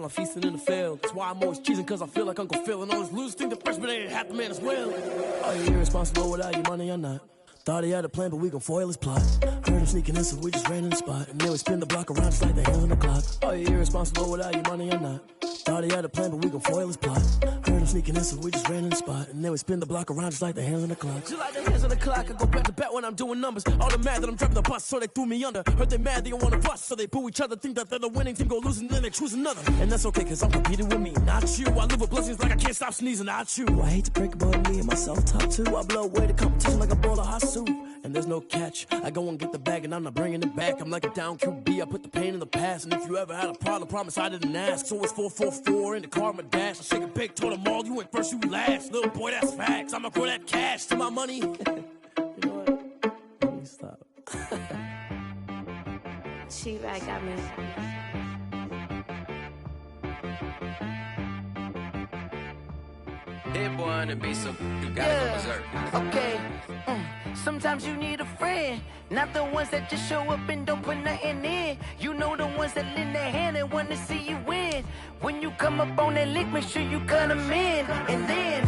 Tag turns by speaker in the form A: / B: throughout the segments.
A: I'm feasting in the field. That's why I'm always cheesing, cause I feel like Uncle Phil. And all those losers think the freshman ain't half the man as well. Are you irresponsible without your money or not? Thought he had a plan, but we gon' foil his plot. Heard him sneaking in, so we just ran in the spot. And then we spin the block around just like the hands on the clock. Are you irresponsible without your money or not? Thought he had a plan, but we gon' foil his plot. Heard him sneaking in, so we just ran in the spot. And then we spin the block around just like the hands on the clock. Just like the hands on the clock, I go back to back when I'm doing numbers. All the mad that I'm driving the bus, so they threw me under. Heard they mad, they don't wanna bust, so they boo each other. Think that they're the winning team, go losing, then they choose another. And that's okay, cause I'm competing with me, not you. I live with blessings like I can't stop sneezing, not you. I hate to break about me and myself top two. I blow away the competition like a bowl of hot soup. And there's no catch, I go and get the bag and I'm not bringing it back. I'm like a down QB, I put the pain in the past. And if you ever had a problem, promise I didn't ask. So it's 4-4-4 in the car, my dash. I shake a big, told them all, you went first, you last. Little boy, that's facts, I'ma grow that cash to my money. You know what? Let me stop.
B: She-Bag got me.
C: Hit boy on the beat, so you gotta go berserk.
D: Okay. Sometimes you need a friend, not the ones that just show up and don't put nothing in. You know the ones that lend their hand and wanna see you win. When you come up on that lick, make sure you cut them in. And then,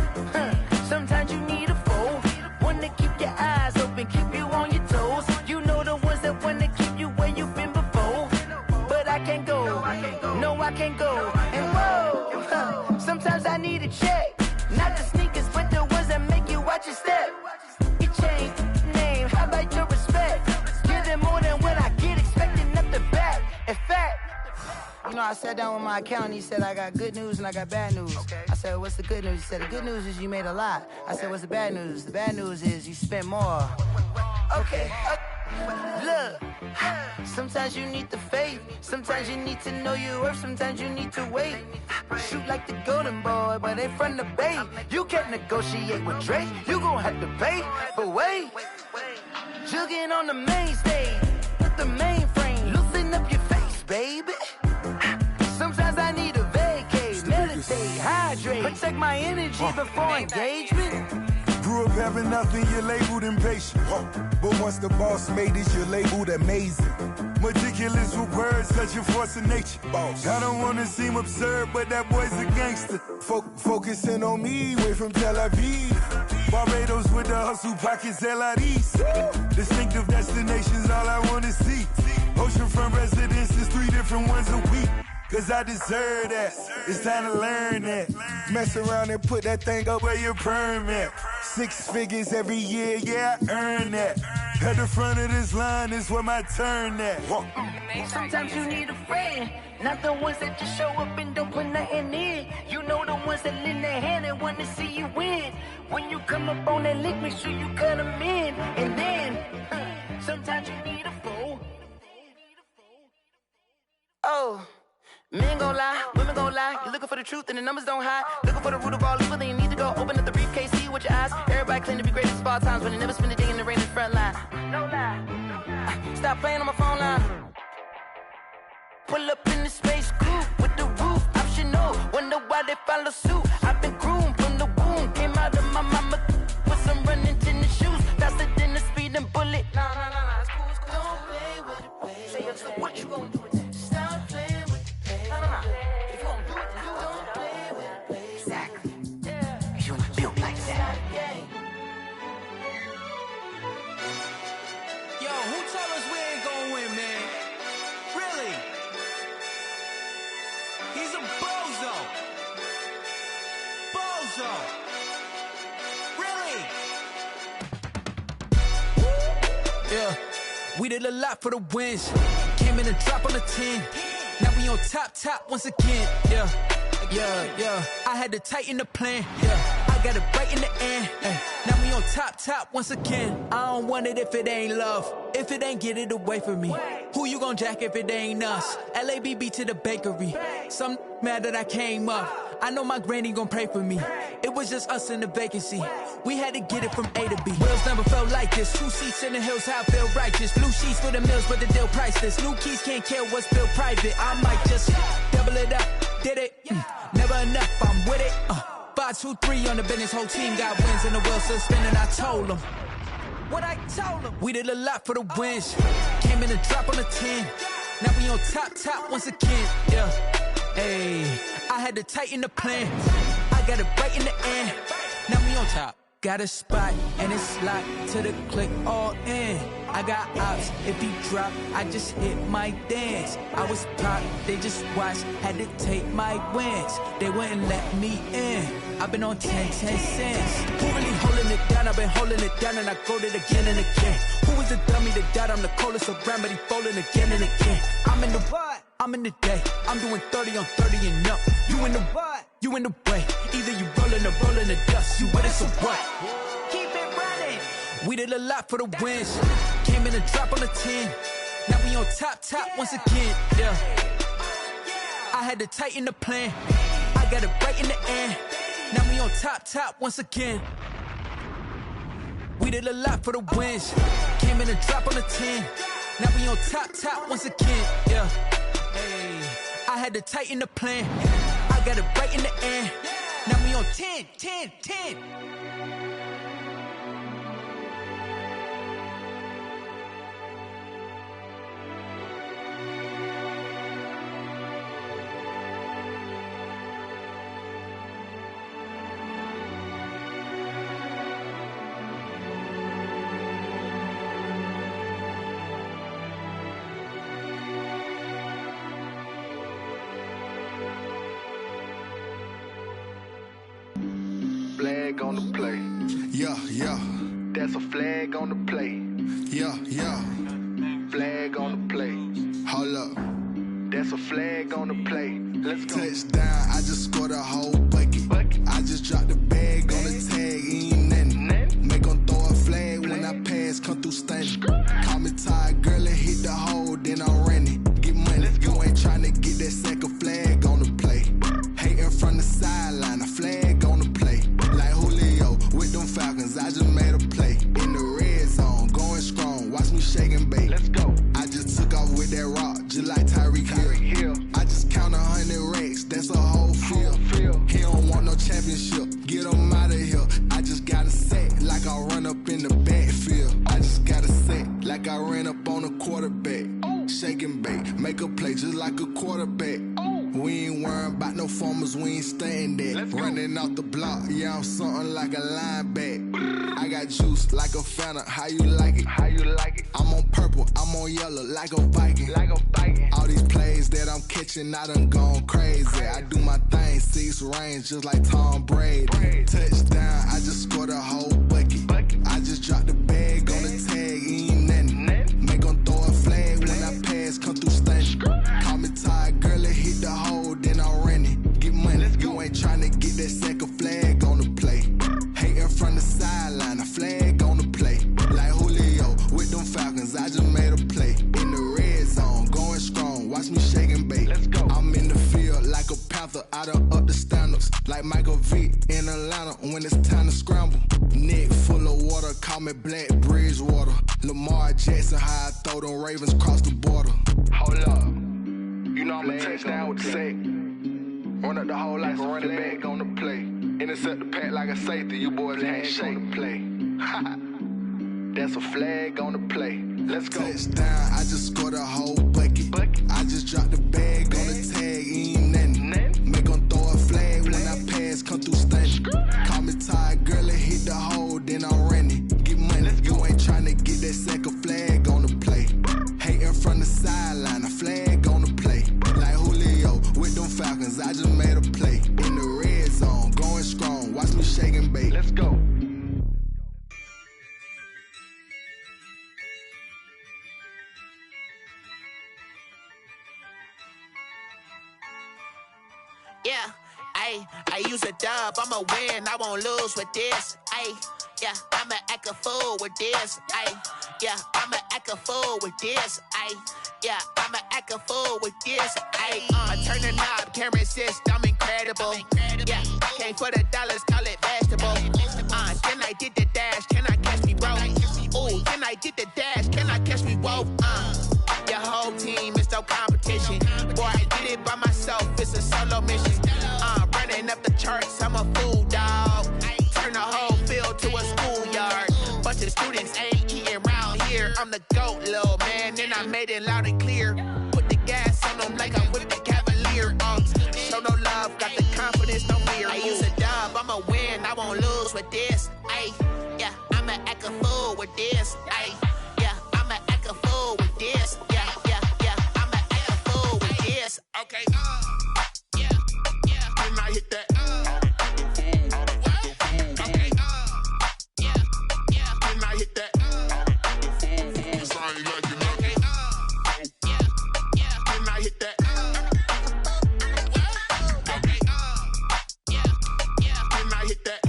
D: sometimes you need a foe, one to keep your eyes open, keep you on your toes. You know the ones that wanna keep you where you've been before. But I can't go, no I can't go. And whoa, sometimes I need a check. Not the sneakers, but the ones that make you watch your step. You change name, how about your respect? Give them more than what I get, expecting up the back. In fact, you know, I sat down with my accountant, he said, I got good news and I got bad news. Okay. I said, what's the good news? He said, the good news is you made a lot. I said, what's the bad news? The bad news is you spent more. Okay. Look, sometimes you need the faith, sometimes you need to know your worth, sometimes you need to wait. Shoot like the golden boy, but ain't from the bay. You can't negotiate with Drake, you gon' have to pay. But wait, jugging on the main stage, with the mainframe, loosen up your face, baby. Sometimes I need a vacate, meditate, hydrate, protect my energy before engagement.
E: Grew up having nothing, you're labeled impatient. But once the boss made it, you're labeled amazing. Meticulous with words, such a force of nature. Boss. I don't wanna seem absurd, but that boy's a gangster. Focusing on me, way from Tel Aviv. Barbados with the hustle pockets, LIDs. Distinctive destinations, all I wanna see. Oceanfront residences, 3 different ones a week. Cause I deserve that, it's time to learn that. Mess around and put that thing up where your permit. 6 figures every year, yeah, I earn that. At the front of this line is where my turn at.
D: Sometimes you need a friend, not the ones that just show up and don't put nothing in. You know the ones that lend their hand and want to see you win. When you come up on that lick, make sure you cut them in. And then, sometimes you need a foe. Oh. Men gon' lie, women gon' lie. You're looking for the truth and the numbers don't hide. Looking for the root of all evil, then you need to go open up the briefcase, see with your eyes. Everybody claim to be greatest of all times, but they never spend a day in the rain in the front line. No lie, stop playing on my phone line. Pull up in the space coupe with the roof optional. Wonder why they follow suit. I've been groomed from the womb, came out of my mama with some running tennis shoes, faster than the speeding bullet. Nah, it's cool, it's cool. Don't play with it, baby. Say yes, what you gon' do? Stop playing. If you gon' do it, then don't play with it, baby. Exactly. Yeah. You built like that.
C: Yo, who told us we ain't gonna win, man? Really? He's a bozo. Bozo. Really? Yeah, we did a lot for the wins. Came in a drop on the 10. Now we on top once again, yeah. I had to tighten the plan, yeah. I got it right in the end, now we on top once again. I don't want it if it ain't love, if it ain't get it away from me. Who you gon' jack if it ain't us? LABB to the bakery. Some mad that I came up. I know my granny gon' pray for me. It was just us in the vacancy. We had to get it from A to B. Wheels never felt like this. 2 seats in the hills, how I feel righteous. Blue sheets for the mills, but the deal priceless. New keys can't care what's built private. I might just double it up. Did it? Never enough, I'm with it. 5, 2, 3 on the business. Whole team got wins and the wheels still spinning. I told them what I told them. We did a lot for the wins. Came in a drop on the 10. Now we on top once again, yeah. Ayy, I had to tighten the plan. I got it right in the end. Now we on top. Got a spot and it's locked to the click all in. I got ops, if he drop, I just hit my dance. I was pop, they just watched, had to take my wins. They wouldn't let me in. I've been on 10 cents. Who really holding it down? I've been holding it down and I go it again and again. Who was the dummy that died? I'm the coldest around, but he folding again and again. I'm in the what? I'm in the day. I'm doing 30 on 30 and up. You in the what? You in the way. Either you rolling or rolling the dust. You with it, so what?
D: Keep it running.
C: We did a lot for the wins. Came in and drop on the 10. Now we on top once again. Yeah. I had to tighten the plan. I got it right in the end. Now we on top once again. We did a lot for the wins. Came in and drop on the 10. Now we on top once again. Yeah. Hey, I had to tighten the plan. I got it right in the end. Now we on 10.
B: Flag on the play.
E: Yeah.
B: That's a flag on the play.
E: Yeah.
B: Flag on the play.
E: Hold up.
B: That's a flag on the play. Let's go.
E: Touchdown, I just scored a whole bucket. I just dropped the bag on the tag, ain't nothing. Make 'em throw a flag when I pass, come through stunning. Call me tired, girl, and hit the hole, then I'm running. Get money, you ain't tryna get that second flag on the play. Hating from the sideline, a flag on the play. Like Julio with them Falcons, I just made a play. In the red zone, going strong, watch me shake and bake.
B: Let's go.
E: I just took off with that rock, just like Tyreek Hill. I just count 100 racks, that's a whole field. He don't want no championship, get him out of here. I just got a set, like I run up in the backfield. I just got a set, like I ran up on a quarterback. Shake and bake, make a play just like a quarterback. We ain't worrying about no formers, we ain't staying there. Running off the block, yeah, I'm something like a linebacker. I got juice like a Fanta, how you like it? I'm on purple, I'm on yellow, like a Viking. All these plays that I'm catching, I done gone crazy. I do my thing, 6 range, just like Tom Brady. Touchdown, I just scored a whole bucket. I just dropped the bag on the tag, ain't nothing. Make 'em throw a flag when I pass, come through stunning. Call me tired, girl, and hit the hole, then I'm running. Get money, you ain't tryna get that second flag on the play. Hating from the sideline, a flag on the play. Like Julio with them Falcons, I just made a play. In the red zone, going strong, watch me shake and bake.
B: Let's go.
E: I'm in the field like a Panther, I done up the standards. Like Michael Vick in Atlanta when it's time to scramble. Neck full of water, call me Black Bridgewater. Lamar Jackson, how I throw them Ravens cross the border.
B: Hold up. You know I'm a touchdown with the sack. Run up the hole like a running back on the play. Intercept the pack like a safety. You boys can't shake the play. That's a flag on the play. Let's go.
E: Touchdown, I just scored a whole bucket. I just dropped the bag on the tag, ain't nothing. Make 'em throw a flag when I pass, come through stunning. Call me tired, girl, and hit the hole, then I'm running. Get money, you ain't tryna get that second flag on the play. Hating from the sideline, a flag on the play. Like Julio with them Falcons, I just made a play. In the red zone, going strong, watch me shake and bake.
B: Let's go.
F: Yeah, I use a dub, I'ma win, I won't lose with this. Yeah, I'ma act a fool with this. Yeah, I'ma act a fool with this. Yeah, I'ma act a fool with this. I turn the knob, can't resist, I'm incredible. Yeah, came for the dollars, call it vegetable. Then I did the dash, can I catch me, bro? Ooh, then I did the dash, can I catch me, whoa? Your whole team is no competition. Boy, I did it by myself, it's a solo mission. Running up the charts, I'm a fool, dog. Turn the whole field to a schoolyard. Bunch of students ain't eating round here. I'm the GOAT, little man, and I made it loud and clear. Put the gas on them like I'm with the Cavalier. this. Ay, yeah, I'ma act a fool with this. Ay, yeah, I'ma act a fool with this. Yeah, I'ma act a fool with this. Okay, yeah, and I hit that. Okay, yeah, and I hit that. Cause I ain't like it. Okay, yeah, and I hit that. Okay, yeah, and I hit that.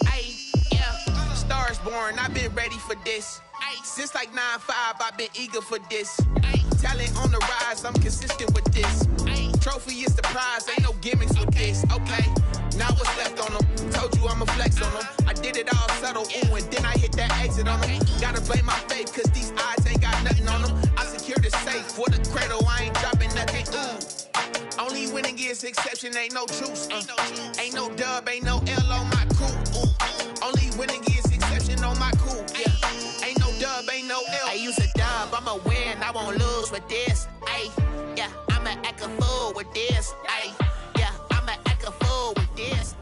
F: Ay, yeah, Stars born, I've been ready for this. Since like 9-5, I've been eager for this. Talent on the rise, I'm consistent with this. Trophy is the prize, ain't no gimmicks with this. Okay, now what's left on them? Told you I'ma flex on them. I did it all subtle, ooh, and then I hit that exit on them. Gotta blame my faith, cause these odds ain't got nothing on them. I secure the safe for the cradle, I ain't dropping nothing, ooh. Only winning is exception, ain't no truce. Ain't no dub, ain't no L on my crew. Ooh. Only winning is exception on my crew. Yeah. Ain't no dub, ain't no L. I use a dub, I'ma win, I won't lose with this. Ay, yeah, I'ma act a fool with this. Ay, yeah, I'ma act a fool with this.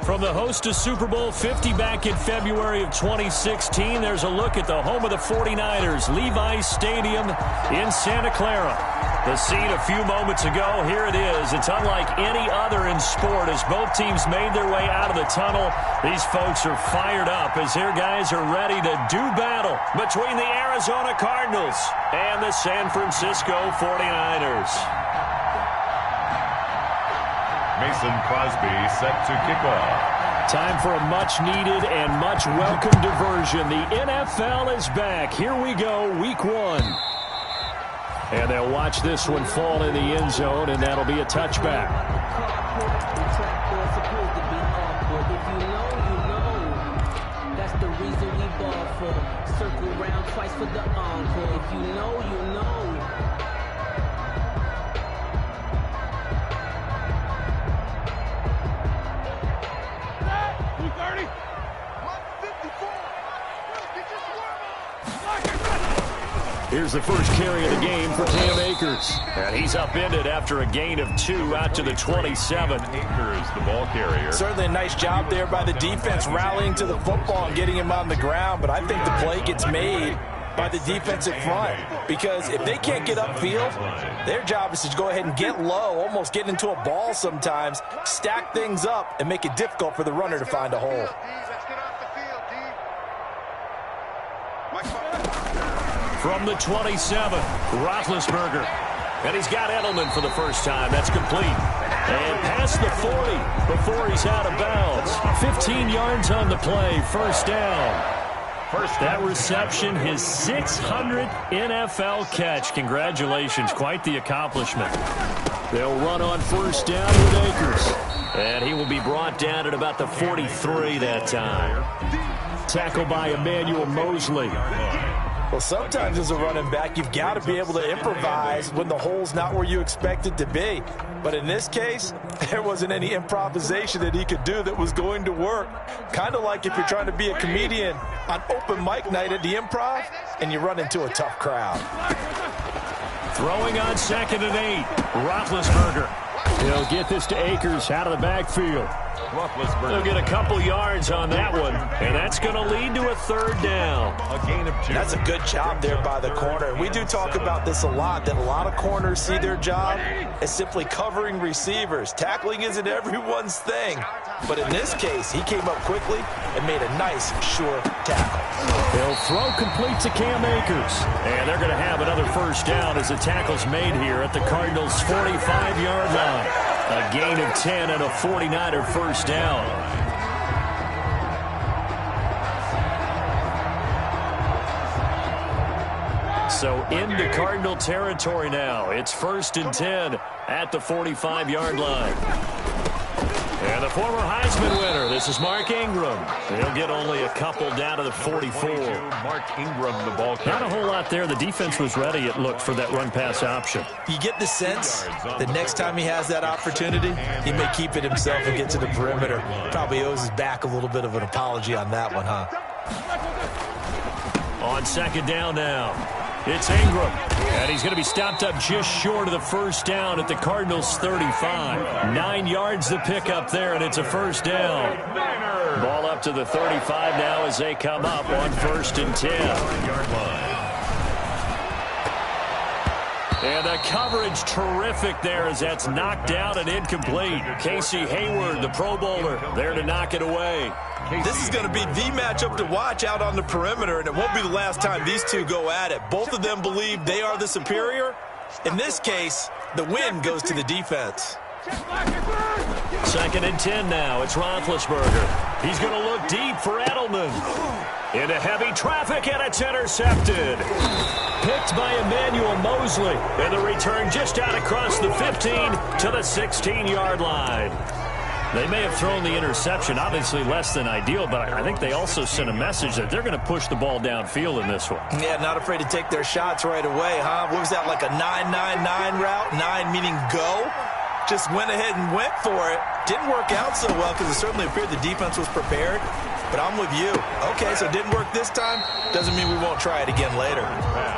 G: From the host of Super Bowl 50 back in February of 2016, there's a look at the home of the 49ers, Levi's Stadium in Santa Clara. The scene a few moments ago, here it is. It's unlike any other in sport as both teams made their way out of the tunnel. These folks are fired up as their guys are ready to do battle between the Arizona Cardinals and the San Francisco 49ers.
H: Mason Crosby set to kick off.
G: Time for a much-needed and much-welcome diversion. The NFL is back. Here we go, Week 1. And they'll watch this one fall in the end zone, and that'll be a touchback.
I: That's the reason we ball for. Circle round twice for the encore. If you know, you know.
G: Here's the first carry of the game for Cam Akers. And he's upended after a gain of 2 out to the 27.
H: Akers, the ball carrier.
J: Certainly a nice job there by the defense rallying to the football and getting him on the ground. But I think the play gets made by the defensive front. Because if they can't get upfield, their job is to go ahead and get low, almost get into a ball sometimes, stack things up, and make it difficult for the runner to find a hole.
G: From the 27, Roethlisberger. And he's got Edelman for the first time. That's complete. And past the 40 before he's out of bounds. 15 yards on the play, first down. That reception, his 600th NFL catch. Congratulations, quite the accomplishment. They'll run on first down with Akers. And he will be brought down at about the 43 that time. Tackled by Emmanuel Mosley.
J: Well, sometimes as a running back, you've got to be able to improvise when the hole's not where you expect it to be. But in this case, there wasn't any improvisation that he could do that was going to work. Kind of like if you're trying to be a comedian on open mic night at the Improv and you run into a tough crowd.
G: Throwing on 2nd and 8, Roethlisberger. He'll get this to Akers out of the backfield. They'll get a couple yards on that one, and that's going to lead to a third down.
H: A gain of 2.
J: That's a good job there by the corner. We do talk about this a lot, that a lot of corners see their job as simply covering receivers. Tackling isn't everyone's thing. But in this case, he came up quickly and made a nice, sure tackle.
G: He'll throw complete to Cam Akers. And they're going to have another first down as the tackle's made here at the Cardinals' 45-yard line. A gain of 10 and a 49er first down. So into Cardinal territory now. It's 1st and 10 at the 45-yard line. And the former Heisman winner, this is Mark Ingram. He'll get only a couple down to the 44.
H: Mark Ingram, the ball carrier.
G: Not a whole lot there. The defense was ready, it looked, for that run-pass option.
J: You get the sense that next time he has that opportunity, he may keep it himself and get to the perimeter. Probably owes his back a little bit of an apology on that one, huh?
G: On 2nd down now. It's Ingram. And he's going to be stopped up just short of the first down at the Cardinals' 35. 9 yards to pick up there, and it's a first down. Ball up to the 35 now as they come up on 1st and 10. And the coverage terrific there as that's knocked down and incomplete. Casey Hayward, the Pro Bowler, there to knock it away.
J: This is going to be the matchup to watch out on the perimeter, and it won't be the last time these two go at it. Both of them believe they are the superior. In this case, the win goes to the defense.
G: 2nd and 10 now. It's Roethlisberger. He's going to look deep for Edelman. Into heavy traffic, and it's intercepted. Picked by Emmanuel Mosley. And the return just out across the 15 to the 16-yard line. They may have thrown the interception, obviously less than ideal, but I think they also sent a message that they're going to push the ball downfield in this one. Yeah,
J: not afraid to take their shots right away, huh? What was that, like a 9-9-9 route? 9 meaning go? Just went ahead and went for it. Didn't work out so well because it certainly appeared the defense was prepared. But I'm with you. Okay, so it didn't work this time. Doesn't mean we won't try it again later.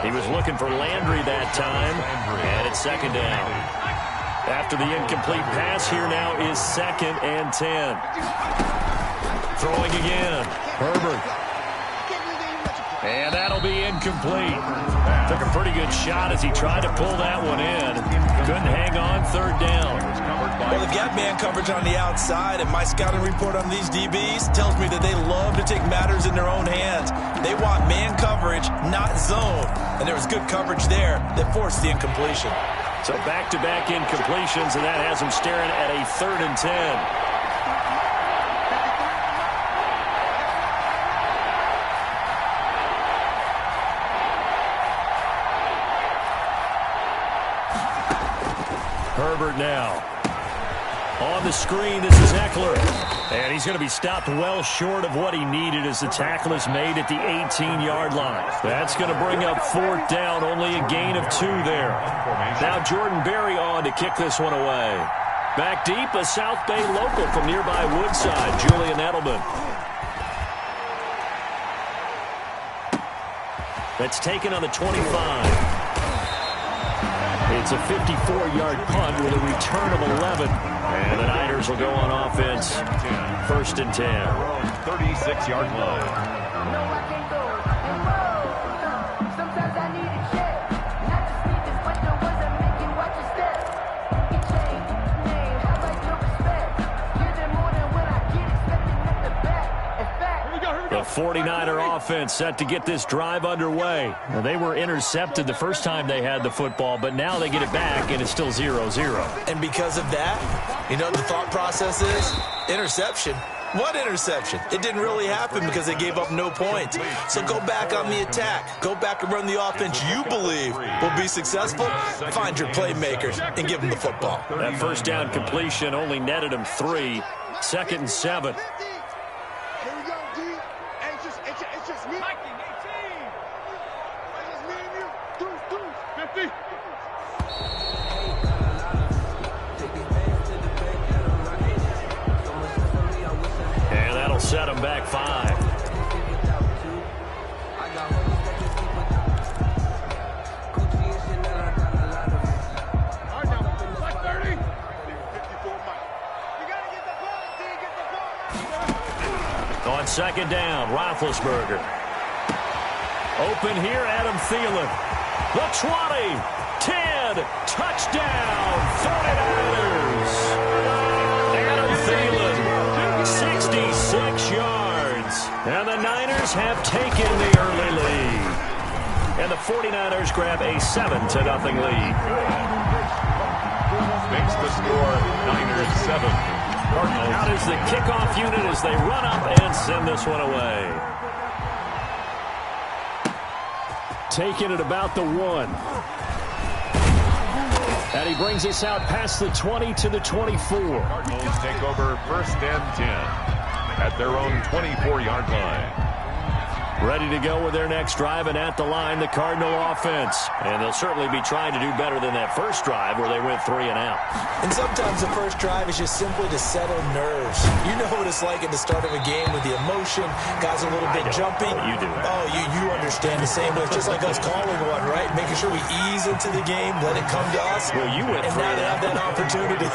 G: He was looking for Landry that time, and it's 2nd down. After the incomplete pass, here now is 2nd and 10. Throwing again. Herbert. And that'll be incomplete. Took a pretty good shot as he tried to pull that one in. Couldn't hang on, 3rd down.
J: Well, they've got man coverage on the outside, and my scouting report on these DBs tells me that they love to take matters in their own hands. They want man coverage, not zone. And there was good coverage there that forced the incompletion.
G: So back-to-back incompletions, and that has them staring at a 3rd and 10. Herbert now. On the screen, this is Eckler. And he's going to be stopped well short of what he needed as the tackle is made at the 18-yard line. That's going to bring up 4th down, only a gain of 2 there. Now Jordan Berry on to kick this one away. Back deep, a South Bay local from nearby Woodside, Julian Edelman. That's taken on the 25. It's a 54-yard punt with a return of 11. And the Niners will go on offense. 1st and 10.
H: 36-yard line.
D: Sometimes I need a check. Not just sneakers, but the ones that make you watch your step. You change name, have like no respect. Give them more than what I get, expecting at the back. In fact,
G: the 49er offense set to get this drive underway. Well, they were intercepted the first time they had the football, but now they get it back, and it's still 0-0.
J: And because of that, you know what the thought process is? Interception. What interception? It didn't really happen because they gave up no points. So go back on the attack. Go back and run the offense you believe will be successful. Find your playmakers and give them the football.
G: That 1st down completion only netted them 3. 2nd and 7. Set him back 5. On 2nd down, Roethlisberger. Open here, Adam Thielen. The 20, 10, touchdown, 49ers. Adam Thielen, 66 yards. And the Niners have taken the early lead. And the 49ers grab a 7-0 lead.
H: Makes the score Niners 7. Cardinals.
G: Out is the kickoff unit as they run up and send this one away. Taking it about the 1. And he brings us out past the 20 to the 24.
H: Cardinals take over 1st and 10 at their own 24-yard line.
G: Ready to go with their next drive, and at the line, the Cardinal offense. And they'll certainly be trying to do better than that first drive where they went 3 and out.
J: And sometimes the first drive is just simply to settle nerves. You know what it's like at the start of a game with the emotion. Guys a little bit jumpy.
G: You do.
J: Oh, you understand the same way. It's just like us calling one, right? Making sure we ease into the game, let it come to us.
G: Well, you went
J: and
G: 3
J: now
G: and
J: they
G: out.
J: have that opportunity.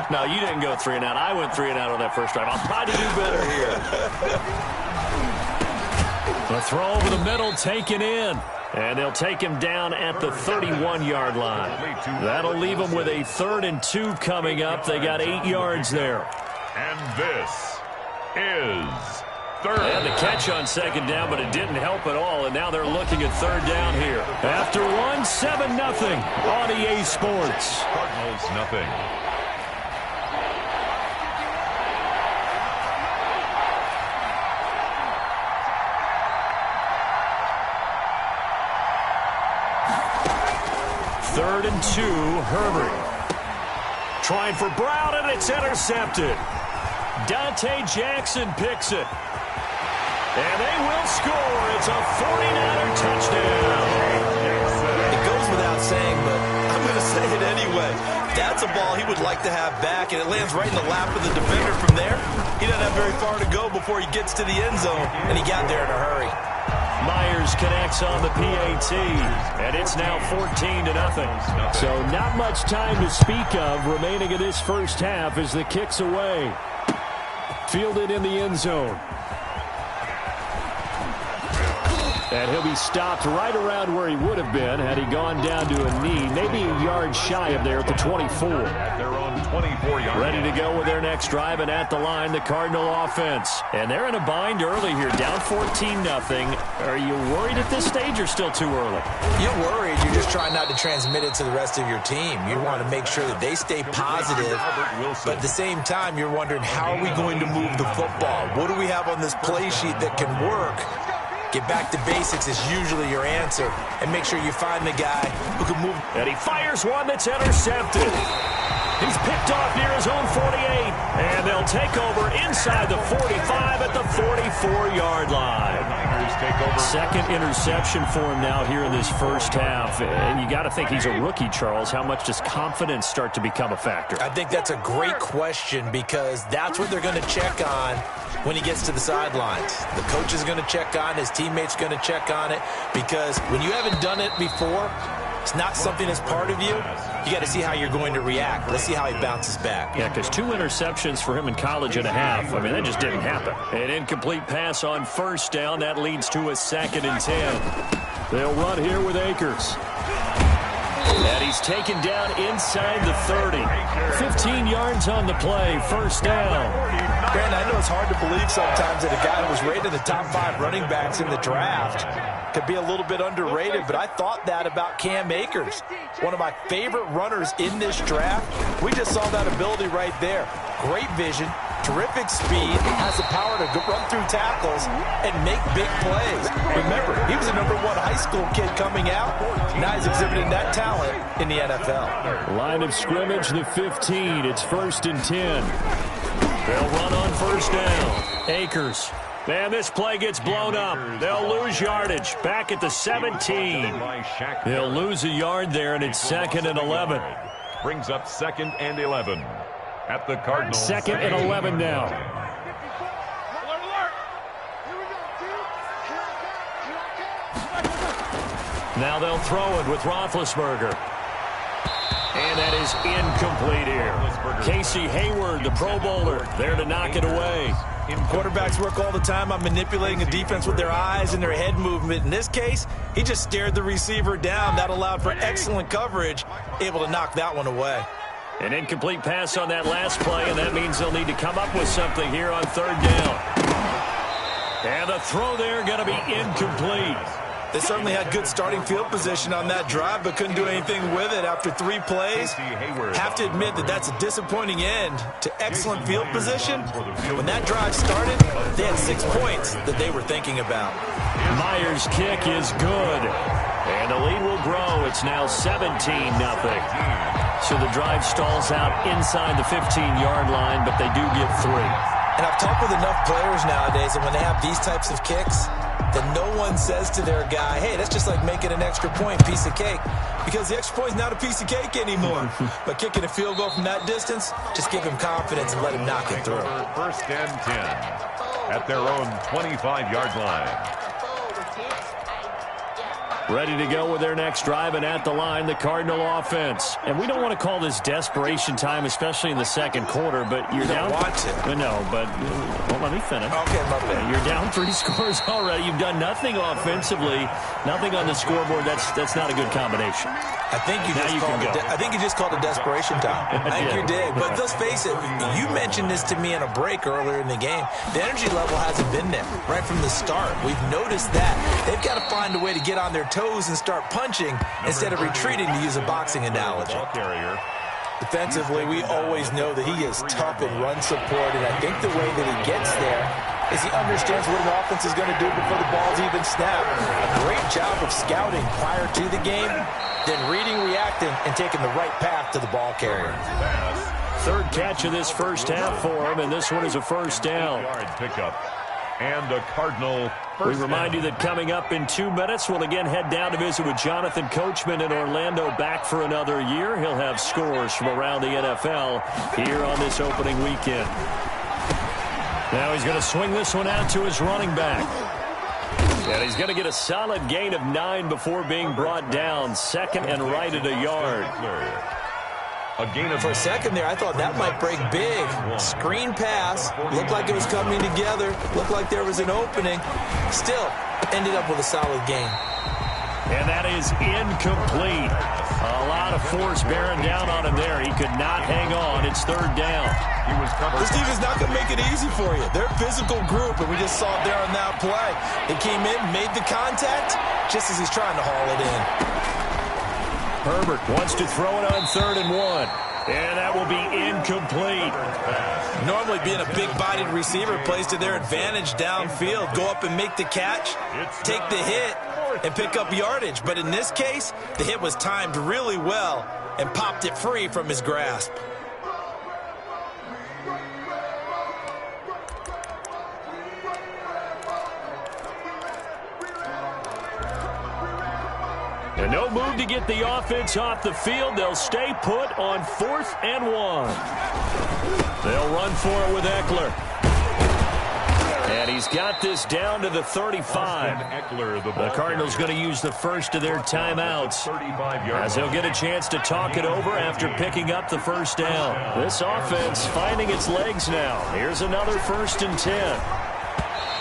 G: No, you didn't go 3 and out. I went 3 and out on that first drive. I'll try to do better here. The throw over the middle taken in. And they'll take him down at the 31-yard line. That'll leave them with a 3rd and 2 coming up. They got 8 yards there.
H: And this is third.
G: They had the catch on 2nd down, but it didn't help at all. And now they're looking at 3rd down here. After 1, 7-0 on EA Sports.
H: Cardinals nothing.
G: Third and 2, Herbert. Trying for Brown, and it's intercepted. Dante Jackson picks it. And they will score. It's a 49er touchdown.
J: It goes without saying, but I'm going to say it anyway. That's a ball he would like to have back, and it lands right in the lap of the defender from there. He doesn't have very far to go before he gets to the end zone, and he got there in a hurry.
G: Myers connects on the PAT, and it's now 14-0. So not much time to speak of remaining in this first half as the kick's away. Fielded in the end zone. And he'll be stopped right around where he would have been had he gone down to a knee, maybe a yard shy of there at the 24.
H: They're on 24-yard.
G: Ready to go with their next drive, and at the line, the Cardinal offense. And they're in a bind early here, down 14-0. Are you worried at this stage or still too early?
J: You're worried. You're just trying not to transmit it to the rest of your team. You want to make sure that they stay positive, but at the same time, you're wondering, how are we going to move the football? What do we have on this play sheet that can work? Get back to basics is usually your answer, and make sure you find the guy who can move.
G: And he fires one that's intercepted. He's picked off near his own 48, and they'll take over inside the 45 at the 44-yard line. Second interception for him now here in this first half, and you got to think he's a rookie, Charles. How much does confidence start to become a factor?
J: I think that's a great question, because that's what they're going to check on when he gets to the sidelines. The coach is going to check on, his teammates going to check on it, because when you haven't done it before, it's not something that's part of you. You got to see how you're going to react. Let's see how he bounces back.
G: Yeah, because 2 interceptions for him in college and a half. I mean, that just didn't happen. An incomplete pass on first down. That leads to a 2nd and 10. They'll run here with Akers. And he's taken down inside the 30. 15 yards on the play. First down.
J: Brandon, I know it's hard to believe sometimes that a guy who was rated in the top 5 running backs in the draft could be a little bit underrated, but I thought that about Cam Akers, one of my favorite runners in this draft. We just saw that ability right there. Great vision, terrific speed, has the power to run through tackles and make big plays. Remember, he was a #1 high school kid coming out. Now he's exhibiting that talent in the NFL.
G: Line of scrimmage, the 15. It's 1st and 10. They'll run on first down. Akers. And this play gets blown up. They'll lose yardage. Back at the 17. They'll lose a yard there, and it's 2nd and 11.
H: Brings up 2nd and 11 at the Cardinals.
G: 2nd and 11 now. Now they'll throw it with Roethlisberger. And that is incomplete here. Casey Hayward, the Pro Bowler, there to knock it away.
J: Quarterbacks work all the time on manipulating a defense with their eyes and their head movement. In this case, he just stared the receiver down. That allowed for excellent coverage, able to knock that one away.
G: An incomplete pass on that last play, and that means they'll need to come up with something here on 3rd down. And the throw there going to be incomplete.
J: They certainly had good starting field position on that drive, but couldn't do anything with it after 3 plays. Have to admit that that's a disappointing end to excellent field position. When that drive started, they had 6 points that they were thinking about.
G: Myers' kick is good. And the lead will grow. It's now 17-0. So the drive stalls out inside the 15-yard line, but they do get 3.
J: And I've talked with enough players nowadays, and when they have these types of kicks, that no one says to their guy, hey, that's just like making an extra point, piece of cake. Because the extra point is not a piece of cake anymore. But kicking a field goal from that distance, just give him confidence and let him knock it through.
H: First and 10 at their own 25-yard line.
G: Ready to go with their next drive, and at the line, the Cardinal offense. And we don't want to call this desperation time, especially in the second quarter, but you're down.
J: Want to.
G: No, but well, let me finish.
J: Okay, my bad.
G: You're down 3 scores already. You've done nothing offensively, nothing on the scoreboard. That's not a good combination.
J: I think you just called it desperation time. I think you did. But let's face it, you mentioned this to me in a break earlier in the game. The energy level hasn't been there right from the start. We've noticed that. They've got to find a way to get on their toes and start punching instead of retreating, to use a boxing analogy. Defensively, we always know that he is tough in run support, and I think the way that he gets there is he understands what an offense is going to do before the ball's even snapped. A great job of scouting prior to the game, then reading, reacting, and taking the right path to the ball carrier.
G: Third catch of this first half for him, and this one is a first down.
H: Pickup. And a Cardinal
G: We remind you that coming up in 2 minutes, we'll again head down to visit with Jonathan Coachman in Orlando, back for another year. He'll have scores from around the NFL here on this opening weekend. Now he's going to swing this one out to his running back. And he's going to get a solid gain of 9 before being brought down. Second and right at a yard.
J: For a second there, I thought that might break big. Screen pass. Looked like it was coming together. Looked like there was an opening. Still, ended up with a solid gain.
G: And that is incomplete. A lot of force bearing down on him there. He could not hang on. It's third down.
J: This defense is not going to make it easy for you. They're a physical group, and we just saw it there on that play. They came in, made the contact, just as he's trying to haul it in.
G: Herbert wants to throw it on 3rd and 1. And that will be incomplete.
J: Normally being a big-bodied receiver plays to their advantage downfield. Go up and make the catch, take the hit, and pick up yardage. But in this case, the hit was timed really well and popped it free from his grasp.
G: And no move to get the offense off the field. They'll stay put on 4th and 1. They'll run for it with Eckler. And he's got this down to the 35. The Cardinals going to use the first of their timeouts, as they'll get a chance to talk it over after picking up the first down. This offense finding its legs now. Here's another 1st and 10.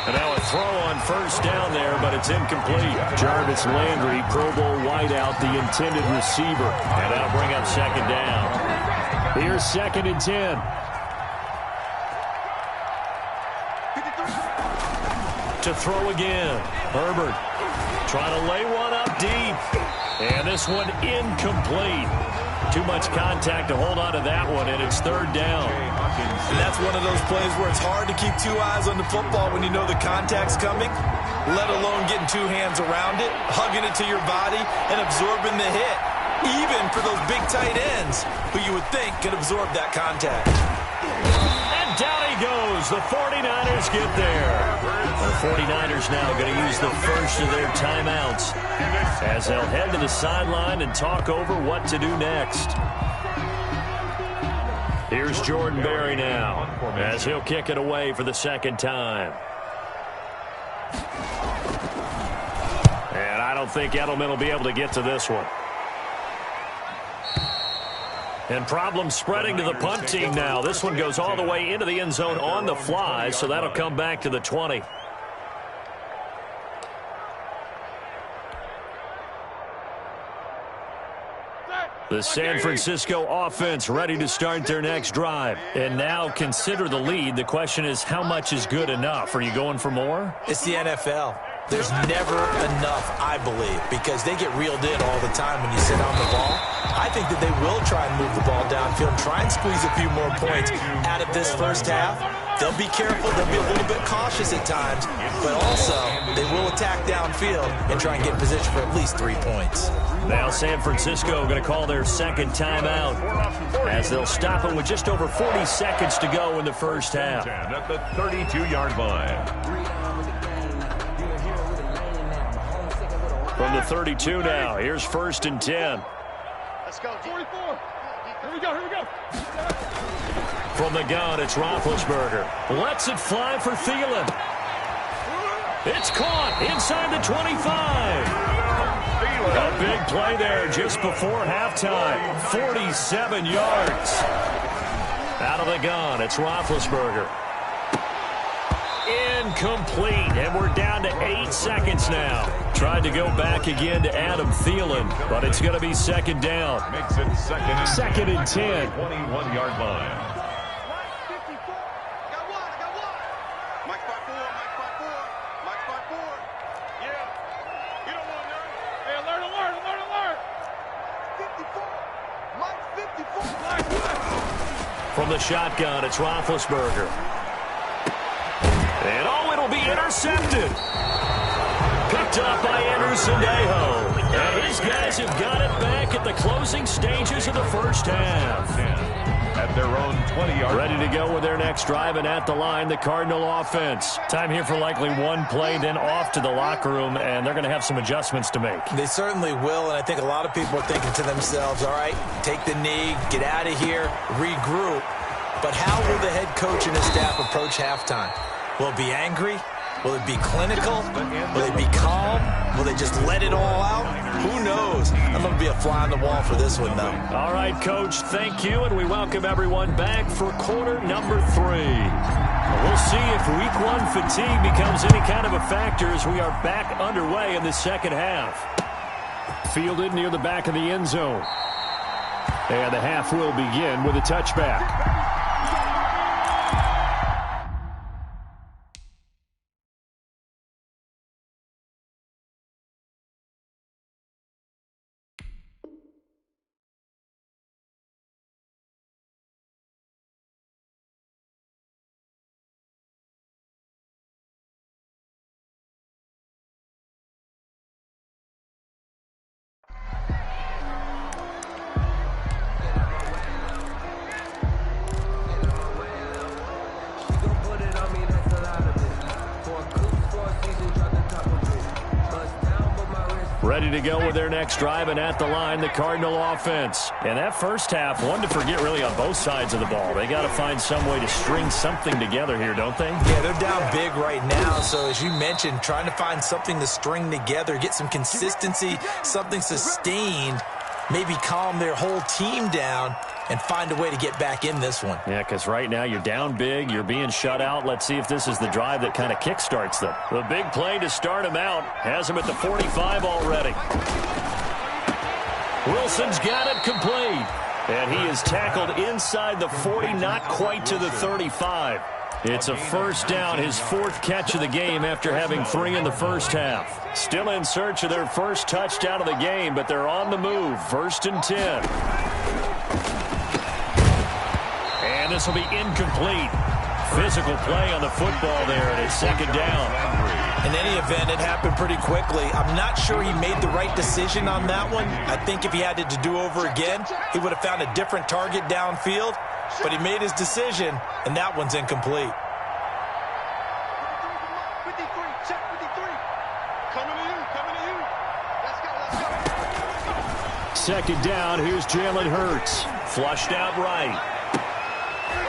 G: And now a throw on first down there, but it's incomplete. Jarvis Landry, Pro Bowl wideout, the intended receiver. And that'll bring up second down. Here's 2nd and 10. To throw again. Herbert trying to lay one up deep. And this one incomplete. Too much contact to hold on to that one, and it's 3rd down.
J: And that's one of those plays where it's hard to keep 2 eyes on the football when you know the contact's coming, let alone getting 2 hands around it, hugging it to your body, and absorbing the hit, even for those big tight ends who you would think could absorb that contact.
G: And down he goes. The 49ers get there. The 49ers now going to use the first of their timeouts, as they'll head to the sideline and talk over what to do next. Here's Jordan Berry now, as he'll kick it away for the 2nd time. And I don't think Edelman will be able to get to this one. And problems spreading to the punt team now. This one goes all the way into the end zone on the fly, so that'll come back to the 20. The San Francisco offense ready to start their next drive. And now consider the lead. The question is, how much is good enough? Are you going for more?
J: It's the NFL. there's never enough, I believe, because they get reeled in all the time when you sit on the ball. I think that they will try and move the ball downfield and try and squeeze a few more points out of this first half. They'll be careful. They'll be a little bit cautious at times, but also they will attack downfield and try and get in position for at least 3 points.
G: Now San Francisco going to call their second timeout as they'll stop it with just over 40 seconds to go in the first half.
H: At the 32-yard line.
G: From the 32 now, here's 1st and 10.
K: Let's go. 44. Here we go.
G: From the gun, it's Roethlisberger. Lets it fly for Thielen. It's caught inside the 25. A big play there just before halftime. 47 yards. Out of the gun, it's Roethlisberger. Incomplete, and we're down to 8 seconds now. Tried to go back again to Adam Thielen, but it's going to be second down.
H: Makes it second and
G: 10.
H: 21-yard line.
G: From the shotgun, it's Roethlisberger. And it'll be intercepted. Picked up by Anderson Aho. And his guys have got it back at the closing stages of the first half.
H: At their own 20-yard.
G: Ready to go with their next drive, and at the line, the Cardinal offense. Time here for likely one play, then off to the locker room, and they're going to have some adjustments to make.
J: They certainly will, and I think a lot of people are thinking to themselves, all right, take the knee, get out of here, regroup. But how will the head coach and his staff approach halftime? Will it be angry? Will it be clinical? Will they be calm? Will they just let it all out? Who knows? I'm going to be a fly on the wall for this one, though.
G: All right, Coach, thank you, and we welcome everyone back for quarter number 3. We'll see if week 1 fatigue becomes any kind of a factor as we are back underway in the second half. Fielded near the back of the end zone. And the half will begin with a touchback. Ready to go with their next drive, and at the line, the Cardinal offense. And that first half, one to forget really on both sides of the ball. They got to find some way to string something together here, don't they?
J: Yeah, they're down big right now. So as you mentioned, trying to find something to string together, get some consistency, something sustained, maybe calm their whole team down and find a way to get back in this one.
G: Yeah, because right now you're down big, you're being shut out. Let's see if this is the drive that kind of kickstarts them. The big play to start him out has him at the 45 already. Wilson's got it complete. And he is tackled inside the 40, not quite to the 35. It's a first down, his 4th catch of the game after having 3 in the first half. Still in search of their first touchdown of the game, but they're on the move. 1st and 10. And this will be incomplete. Physical play on the football there, and it's second down.
J: In any event, it happened pretty quickly. I'm not sure he made the right decision on that one. I think if he had it to do over again, he would have found a different target downfield. But he made his decision, and that one's incomplete.
K: 53, check 53. Coming to you. Let's go.
G: Second down, here's Jalen Hurts. Flushed out right.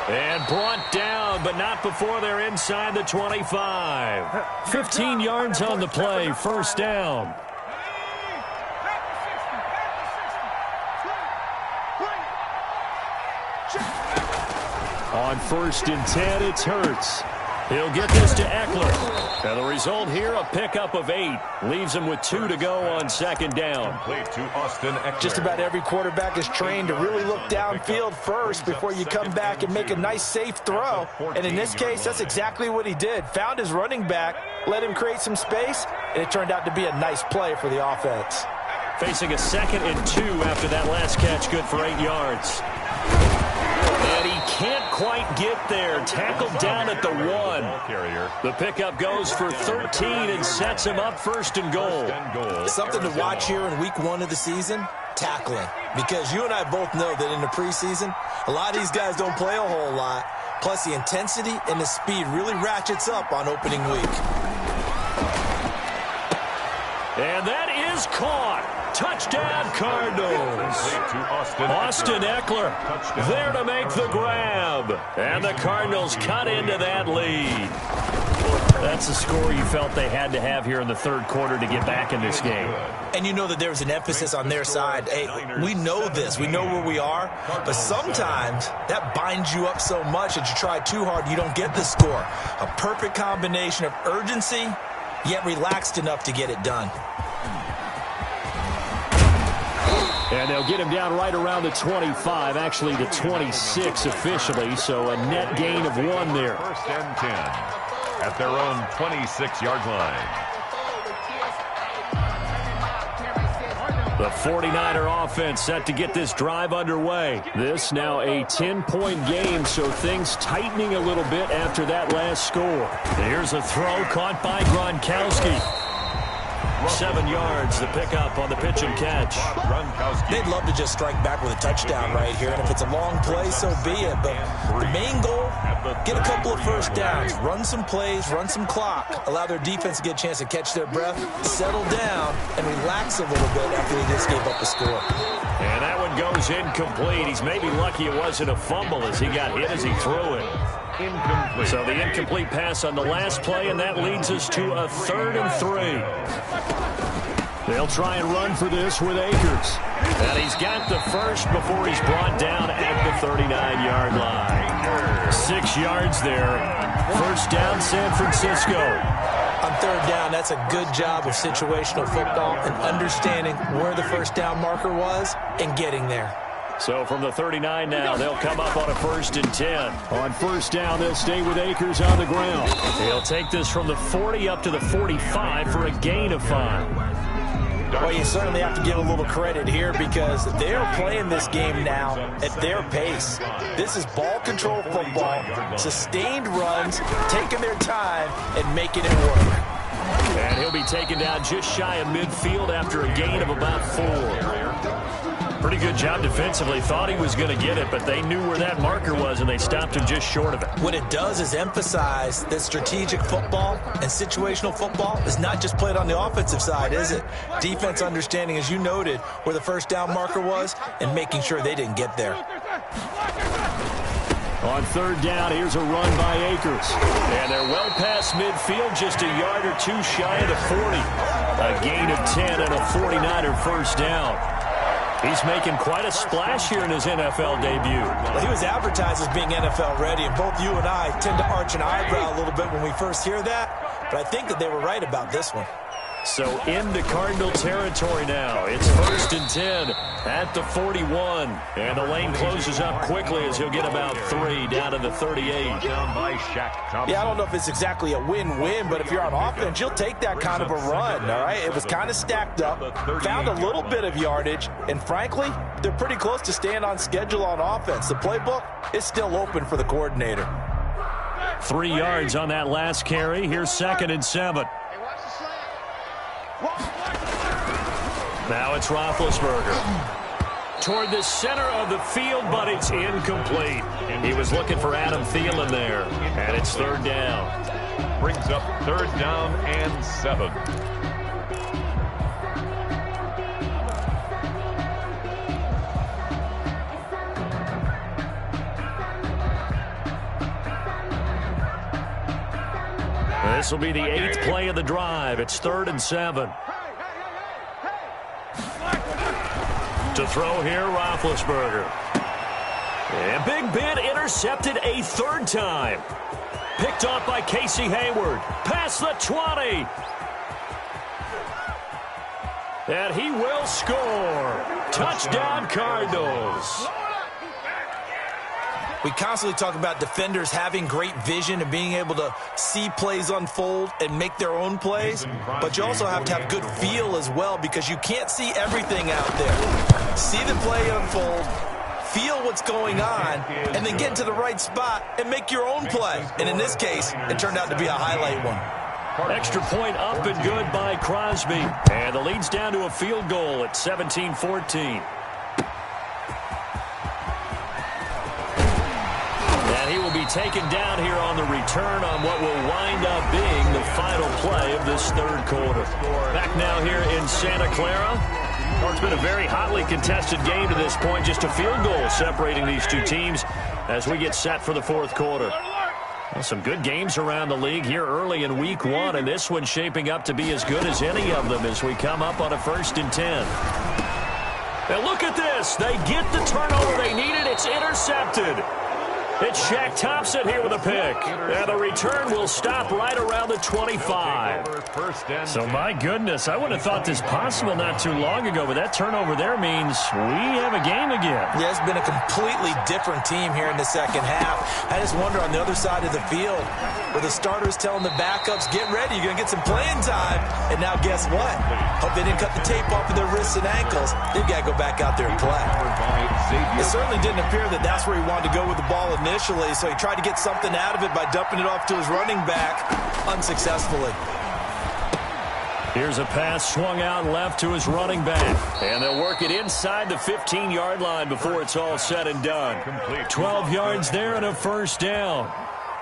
G: And brought down, but not before they're inside the 25. 15 yards on the play, first down. On 1st and 10, it's Hurts. He'll get this to Eckler. And the result here, a pickup of 8. Leaves him with 2 to go on second down.
H: To Austin Eckler.
J: Just about every quarterback is trained to really look downfield first before you come back and make a nice, safe throw. And in this case, that's exactly what he did. Found his running back, let him create some space, and it turned out to be a nice play for the offense.
G: Facing a 2nd and 2 after that last catch, good for 8 yards. And he can't quite get there. Tackled down at the 1. The pickup goes for 13 and sets him up 1st and goal.
J: Something to watch here in week 1 of the season, tackling. Because you and I both know that in the preseason, a lot of these guys don't play a whole lot. Plus, the intensity and the speed really ratchets up on opening week.
G: And that is caught. Touchdown, Cardinals. Austin Eckler there to make the grab. And the Cardinals cut into that lead. That's the score you felt they had to have here in the 3rd quarter to get back in this game.
J: And you know that there's an emphasis on their side. Hey, we know this. We know where we are. But sometimes that binds you up so much that you try too hard, you don't get the score. A perfect combination of urgency, yet relaxed enough to get it done.
G: And they'll get him down right around the 25, actually the 26 officially, so a net gain of 1 there.
H: 1st and 10 at their own 26-yard line.
G: The 49er offense set to get this drive underway. This now a 10-point game, so things tightening a little bit after that last score. Here's a throw caught by Gronkowski. 7 yards, the pickup on the pitch and catch.
J: They'd love to just strike back with a touchdown right here, and if it's a long play, so be it. But the main goal, get a couple of 1st downs, run some plays, run some clock, allow their defense to get a chance to catch their breath, settle down, and relax a little bit after they just gave up a score.
G: And that one goes incomplete. He's maybe lucky it wasn't a fumble as he got hit as he threw it.
H: Incomplete.
G: So the incomplete pass on the last play, and that leads us to a 3rd and 3. They'll try and run for this with Akers. And he's got the first before he's brought down at the 39-yard line. 6 yards there. 1st down, San Francisco.
J: On 3rd down, that's a good job of situational football and understanding where the 1st down marker was and getting there.
G: So from the 39 now, they'll come up on a 1st and 10. On 1st down, they'll stay with Akers on the ground. He'll take this from the 40 up to the 45 for a gain of 5.
J: Well, you certainly have to give a little credit here because they're playing this game now at their pace. This is ball control football, sustained runs, taking their time and making it work.
G: And he'll be taken down just shy of midfield after a gain of about 4. Pretty good job defensively. Thought he was going to get it, but they knew where that marker was, and they stopped him just short of it.
J: What it does is emphasize that strategic football and situational football is not just played on the offensive side, is it? Defense understanding, as you noted, where the 1st down marker was and making sure they didn't get there.
G: On 3rd down, here's a run by Akers. And they're well past midfield, just a yard or 2 shy of the 40. A gain of 10 and a 49er 1st down. He's making quite a splash here in his NFL debut.
J: Well, he was advertised as being NFL ready, and both you and I tend to arch an eyebrow a little bit when we first hear that, but I think that they were right about this one.
G: So into Cardinal territory now. It's 1st and 10 at the 41. And the lane closes up quickly as he'll get about 3 down to the 38.
J: Yeah, I don't know if it's exactly a win-win, but if you're on offense, you'll take that kind of a run, all right? It was kind of stacked up, found a little bit of yardage, and frankly, they're pretty close to staying on schedule on offense. The playbook is still open for the coordinator.
G: 3 yards on that last carry. Here's 2nd and 7. Now it's Roethlisberger. Toward the center of the field, but it's incomplete. He was looking for Adam Thielen there. And it's 3rd down.
H: Brings up 3rd down and 7.
G: This will be the 8th play of the drive. It's 3rd and 7. To throw here, Roethlisberger. And Big Ben intercepted a 3rd time. Picked off by Casey Hayward. Past the 20. And he will score. Touchdown, Cardinals.
J: We constantly talk about defenders having great vision and being able to see plays unfold and make their own plays, but you also have to have good feel as well because you can't see everything out there. See the play unfold, feel what's going on, and then get to the right spot and make your own play. And in this case, it turned out to be a highlight one.
G: Extra point up and good by Crosby. And the lead's down to a field goal at 17-14. And he will be taken down here on the return on what will wind up being the final play of this third quarter. Back now here in Santa Clara. Well, it's been a very hotly contested game to this point. Just a field goal separating these two teams as we get set for the fourth quarter. Well, some good games around the league here early in week one, and this one's shaping up to be as good as any of them as we come up on a 1st and 10. And look at this. They get the turnover they needed. It's intercepted. It's Shaq Thompson here with a pick. And the return will stop right around the 25. So, my goodness, I would have thought this possible not too long ago, but that turnover there means we have a game again.
J: Yeah, it's been a completely different team here in the second half. I just wonder on the other side of the field where the starters telling the backups, get ready, you're going to get some playing time. And now guess what? Hope they didn't cut the tape off of their wrists and ankles. They've got to go back out there and play. It certainly didn't appear that that's where he wanted to go with the ball initially, so he tried to get something out of it by dumping it off to his running back unsuccessfully.
G: Here's a pass swung out left to his running back. And they'll work it inside the 15-yard line before it's all said and done. 12 yards there and a 1st down.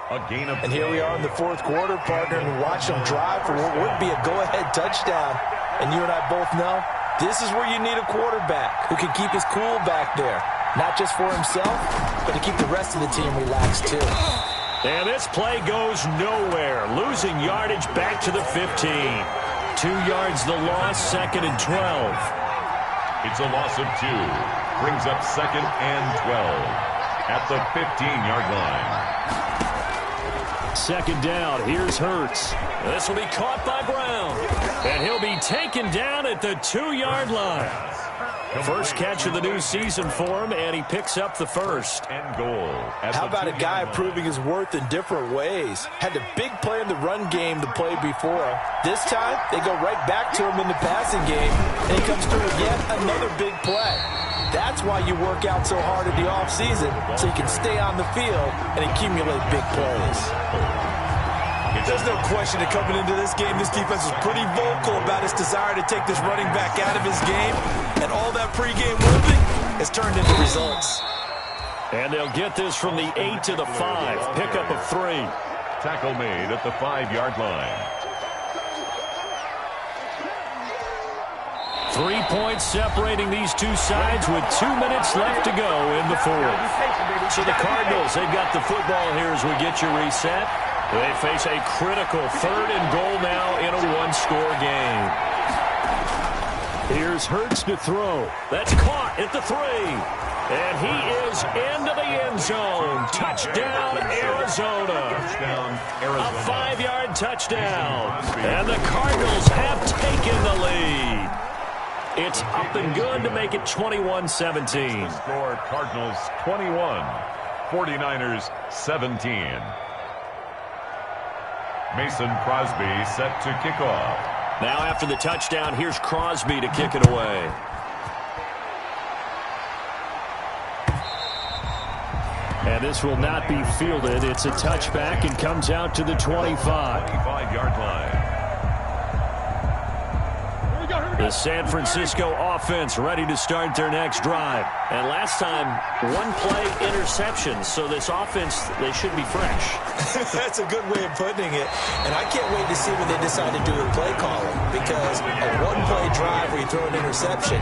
J: And here we are in the fourth quarter, partner, and watch them drive for what would be a go-ahead touchdown. And you and I both know this is where you need a quarterback who can keep his cool back there. Not just for himself, but to keep the rest of the team relaxed too.
G: And this play goes nowhere. Losing yardage back to the 15. 2 yards the loss, 2nd and 12.
H: It's a loss of 2. Brings up 2nd and 12 at the 15-yard line.
G: 2nd down. Here's Hurts. This will be caught by Brown. And he'll be taken down at the 2-yard line. First catch of the new season for him, and he picks up the 1st.
H: And goal.
J: How about a guy proving his worth in different ways? Had the big play in the run game the play before. This time, they go right back to him in the passing game, and he comes through with yet another big play. That's why you work out so hard in the offseason, so you can stay on the field and accumulate big plays. There's no question that coming into this game, this defense is pretty vocal about its desire to take this running back out of his game, and all that pregame whooping has turned into results.
G: And they'll get this from the 8 to the 5. Pickup of 3.
H: Tackle made at the 5-yard line.
G: 3 points separating these two sides with 2 minutes left to go in the fourth. So the Cardinals, they've got the football here as we get you reset. They face a critical 3rd and goal now in a 1-score game. Here's Hurts to throw. That's caught at the 3. And he is into the end zone. Touchdown, Arizona. A 5-yard touchdown. And the Cardinals have taken the lead. It's up and good to make it 21-17.
H: Score Cardinals 21, 49ers 17. Mason Crosby set to kick off.
G: Now after the touchdown, here's Crosby to kick it away. And this will not be fielded. It's a touchback and comes out to the 25.
H: 25-yard line.
G: The San Francisco offense ready to start their next drive. And last time, 1-play interception. So this offense, they should be fresh.
J: That's a good way of putting it. And I can't wait to see what they decide to do with play calling. Because a 1-play drive where you throw an interception,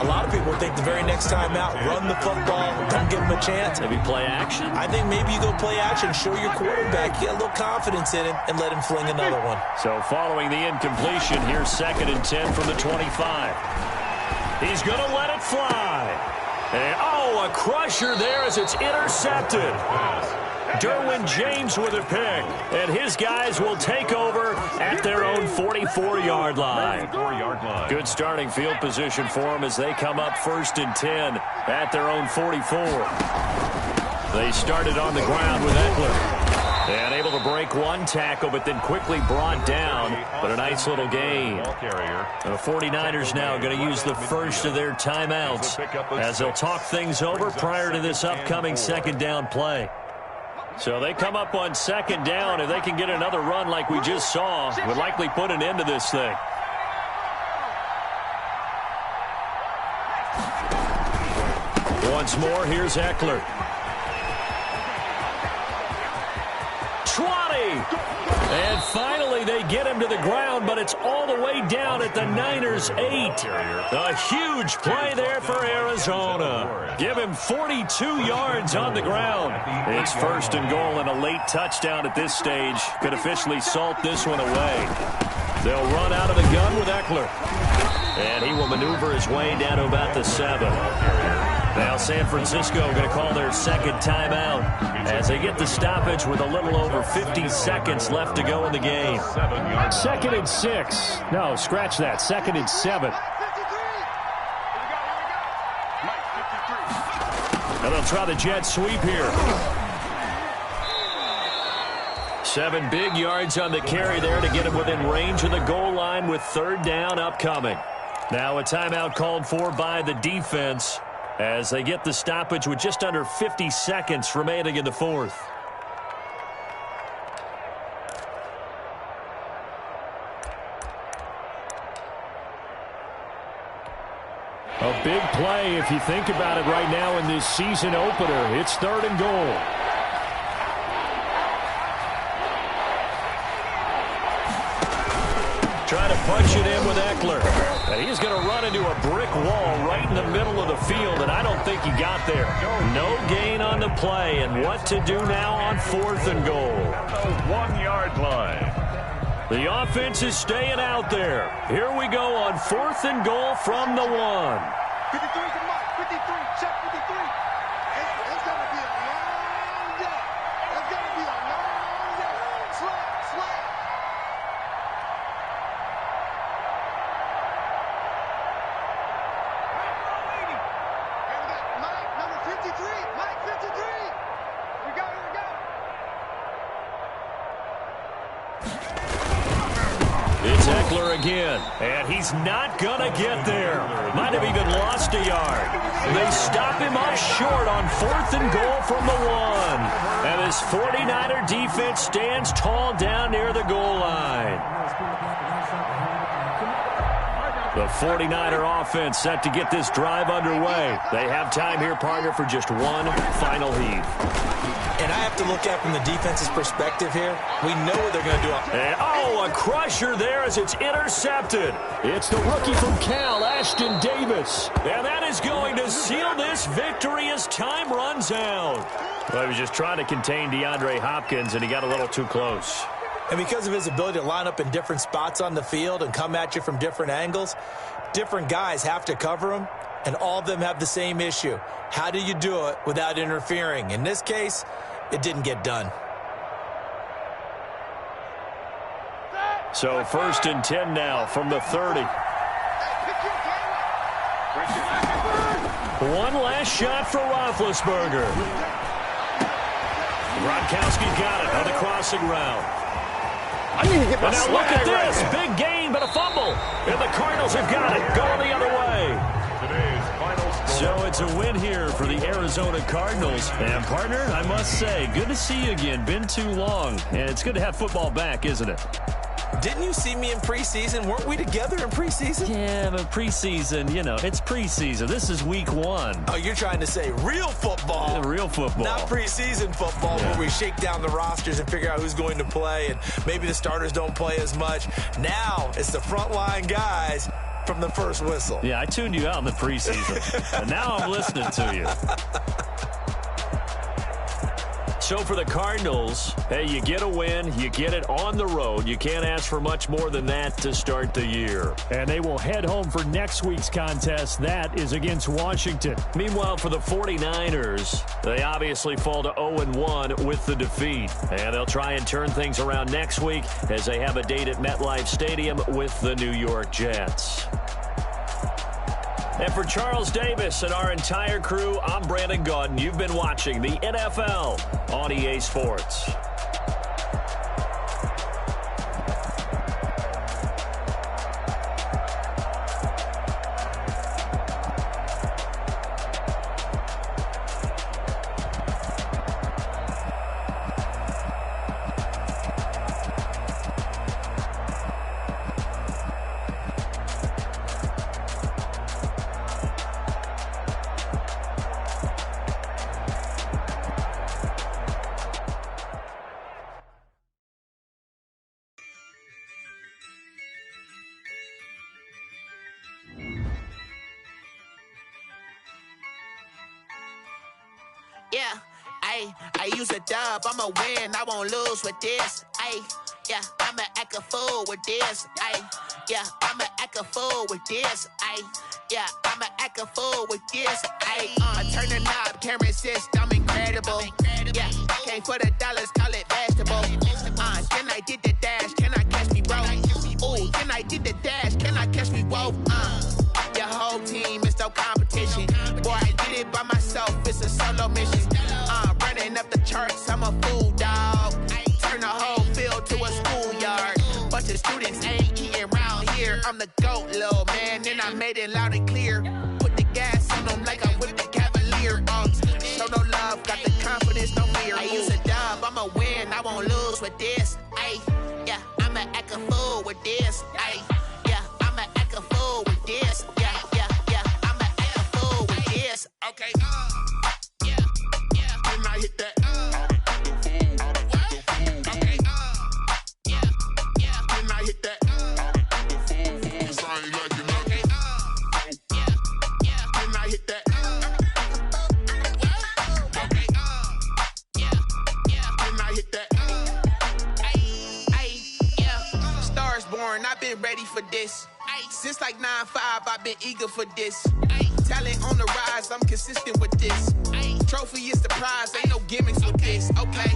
J: a lot of people think the very next time out, run the football, don't give them a chance.
G: Maybe play action?
J: I think maybe you go play action, show your quarterback, get a little confidence in him, and let him fling another one.
G: So following the incompletion, here's 2nd and 10 from the 25. He's going to let it fly. And, a crusher there as it's intercepted. Derwin James with a pick, and his guys will take over at their own 44-yard line. Good starting field position for them as they come up 1st and 10 at their own 44. They started on the ground with Eckler. And able to break one tackle, but then quickly brought down. But a nice little gain. The 49ers now going to use the first of their timeouts as they'll talk things over prior to this upcoming second down play. So they come up on second down. If they can get another run like we just saw, would likely put an end to this thing. Once more, here's Eckler. 20. And finally, they get him to the ground, but it's all the way down at the Niners' 8. A huge play there for Arizona. Give him 42 yards on the ground. It's first and goal and a late touchdown at this stage. Could officially salt this one away. They'll run out of the gun with Eckler. And he will maneuver his way down to about the 7. Now San Francisco going to call their second timeout as they get the stoppage with a little over 50 seconds left to go in the game. 2nd and 6. No, scratch that. 2nd and 7. And they'll try the jet sweep here. 7 big yards on the carry there to get him within range of the goal line with third down upcoming. Now a timeout called for by the defense as they get the stoppage with just under 50 seconds remaining in the fourth. A big play if you think about it right now in this season opener. It's 3rd and goal. Trying to punch it in with Eckler. And he's going to run into a brick wall right in the middle of the field, and I don't think he got there. No gain on the play, and what to do now on 4th and goal.
H: 1-yard line.
G: The offense is staying out there. Here we go on 4th and goal from the 1.
K: 53 to Mike. 53. Check 53. It's going to be a long day. It's going to be a long day. Slap.
G: It's Eckler again, and he's not going to get there. Might have even lost a yard. They stop him up short on 4th and goal from the 1. And this 49er defense stands tall down near the goal line. The 49er offense set to get this drive underway. They have time here, partner, for just one final heave.
J: And I have to look at from the defense's perspective here. We know what they're going to do.
G: And, a crusher there as it's intercepted. It's the rookie from Cal, Ashton Davis. And that is going to seal this victory as time runs out. Well, he was just trying to contain DeAndre Hopkins, and he got a little too close.
J: And because of his ability to line up in different spots on the field and come at you from different angles, different guys have to cover him, and all of them have the same issue. How do you do it without interfering? In this case, it didn't get done.
G: So 1st and 10 now from the 30. One last shot for Roethlisberger. Gronkowski got it on the crossing route.
L: I need to get my
G: and now look at this.
L: Right.
G: Big gain, but a fumble. And the Cardinals have got it. Going the other way. So it's a win here for the Arizona Cardinals. And, partner, I must say, good to see you again. Been too long. And it's good to have football back, isn't it?
J: Didn't you see me in preseason? Weren't we together in preseason?
G: Yeah, but preseason, you know, it's preseason. This is week 1.
J: Oh, you're trying to say real football.
G: Yeah, real football.
J: Not preseason football where we shake down the rosters and figure out who's going to play, and maybe the starters don't play as much. Now it's the frontline guys from the first whistle.
G: Yeah, I tuned you out in the preseason, and now I'm listening to you. So for the Cardinals, hey, you get a win, you get it on the road. You can't ask for much more than that to start the year.
M: And they will head home for next week's contest. That is against Washington.
G: Meanwhile, for the 49ers, they obviously fall to 0-1 with the defeat. And they'll try and turn things around next week as they have a date at MetLife Stadium with the New York Jets. And for Charles Davis and our entire crew, I'm Brandon Gaudin. You've been watching the NFL on EA Sports.
F: Yeah, I use a dub, I'ma win, I won't lose with this. Yeah, I'ma act a fool with this. Yeah, I'ma act a fool with this. Yeah, I'ma act a fool with this. I turn the knob, camera assist, I'm incredible. Yeah, came for the dollars, call it vegetable. Then I did the dash, can I catch me, bro? Ooh, then I did the dash, can I catch me, whoa? Your whole team is no competition. Boy, I did it by myself, it's a solo mission. Running up the charts, I'm a fool, dog. Turn the whole field to a schoolyard. Bunch of students ain't eating around here. I'm the GOAT, little man, and I made it loud and clear. Put the gas on them like I'm with the Cavalier. Show no love, got the confidence, no fear. I use a dub, I'ma win, I won't lose with this. Yeah, I'ma act a fool with this. Yeah, I'ma act a fool with this. Yeah, I'ma act a fool with this. Okay, yeah, when I hit that. Okay, yeah, when I hit that. Cause I ain't like it. Okay, yeah, when I hit that. Okay, yeah, when I hit that. Yeah, Stars born, I've been ready for this. Since like 9-5, I've been eager for this. Talent on the rise, I'm consistent with this. Trophy is the prize, ain't no gimmicks with this. Okay,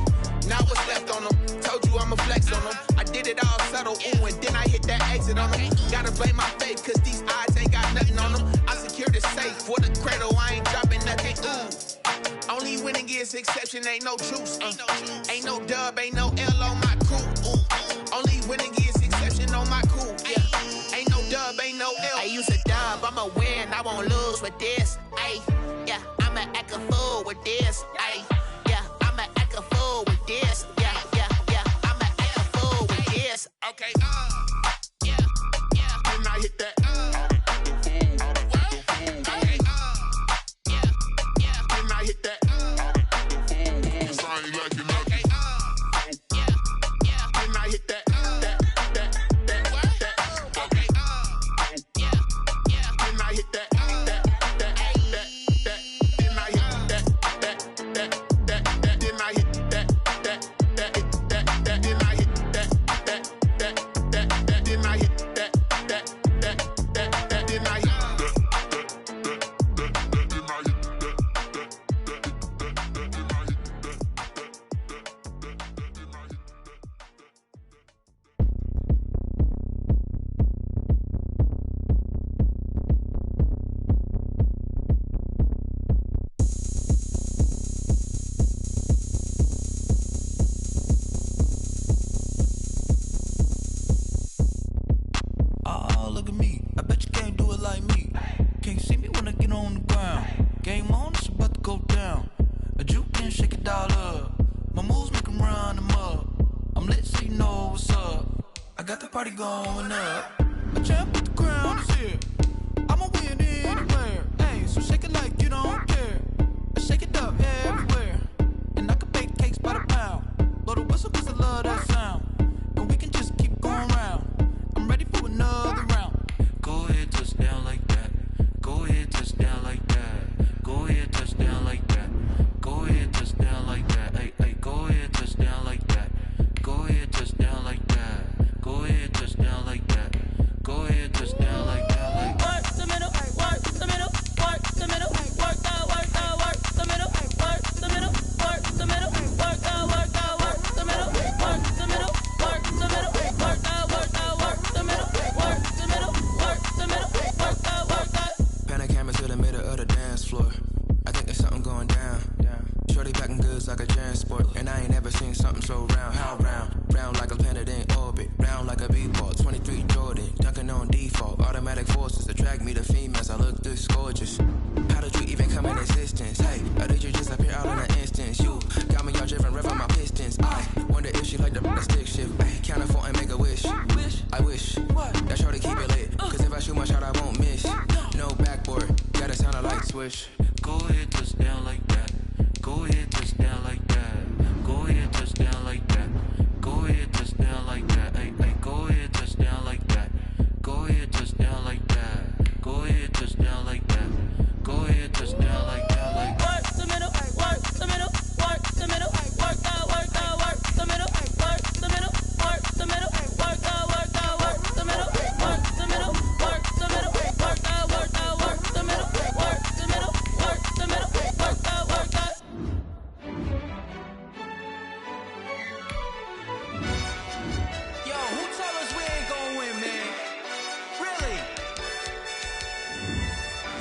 F: now what's left on them? Told you I'ma flex on them. I did it all subtle, ooh, and then I hit that exit on them. Gotta blame my faith, cause these odds ain't got nothing on them. I secured the safe for the cradle, I ain't dropping nothing, ooh. Only winning is exception, ain't no truce. Ain't no dub, ain't no L on my crew, ooh. Only winning is exception on my crew, yeah. Ain't no dub, ain't no L. I use a dub, I'ma win, I won't lose with this. Yeah, I'ma act a fool with this. Yeah, I'ma act a fool with this. Yeah, I'ma act a fool with this. Okay, yeah, when I hit that. Okay, yeah, when I hit that. Cause I ain't like it. Okay, yeah, when I hit that. Going up, my champ with the crown is here. I'ma win anywhere. Hey, so shake it like you don't care. I shake it up everywhere. And I can bake cakes by the pound. Blow the whistle cause I love that sound. And we can just keep going round. I'm ready for another round. Go ahead, touchdown like that. Go ahead, touchdown like that. Go ahead, touchdown like that. Go ahead, touchdown like that. Hey, go ahead, touchdown like that. Go ahead, touchdown like that. Go ahead, touchdown like that. Go ahead, touchdown like that.
N: floor. I think there's something going down. Shorty packing goods like a transport, and I ain't never seen something so round. How round? Round like a planet in orbit, round like a b-ball. 23 Jordan, dunking on default. Automatic forces attract me to females. I look this gorgeous. How did you even come in existence? Hey, or did you just appear out in an instance? You got me all driven, revving my pistons. I wonder if she like the stick shift. Ay, count a 4 and make a wish. I wish that shorty keep it lit, cause if I shoot my shot, I won't miss. No backboard, gotta sound a light switch.
O: Go ahead, touch down like that. Go ahead, touch down like that. Go ahead, touch down like that. Go ahead, touch down like that. Ay, ay, go ahead, touch down like that. Go ahead, touch down like that. Go ahead, touch down like that. Go ahead, touch down like that. Like
P: work the middle, work the middle, work the middle, work out, work the middle, work the middle, work the middle, work out, work the middle, work the middle, work the middle, work out, work the middle, work the middle, work the middle, work out, work out.
C: Yo, who told us we ain't gonna win, man? Really?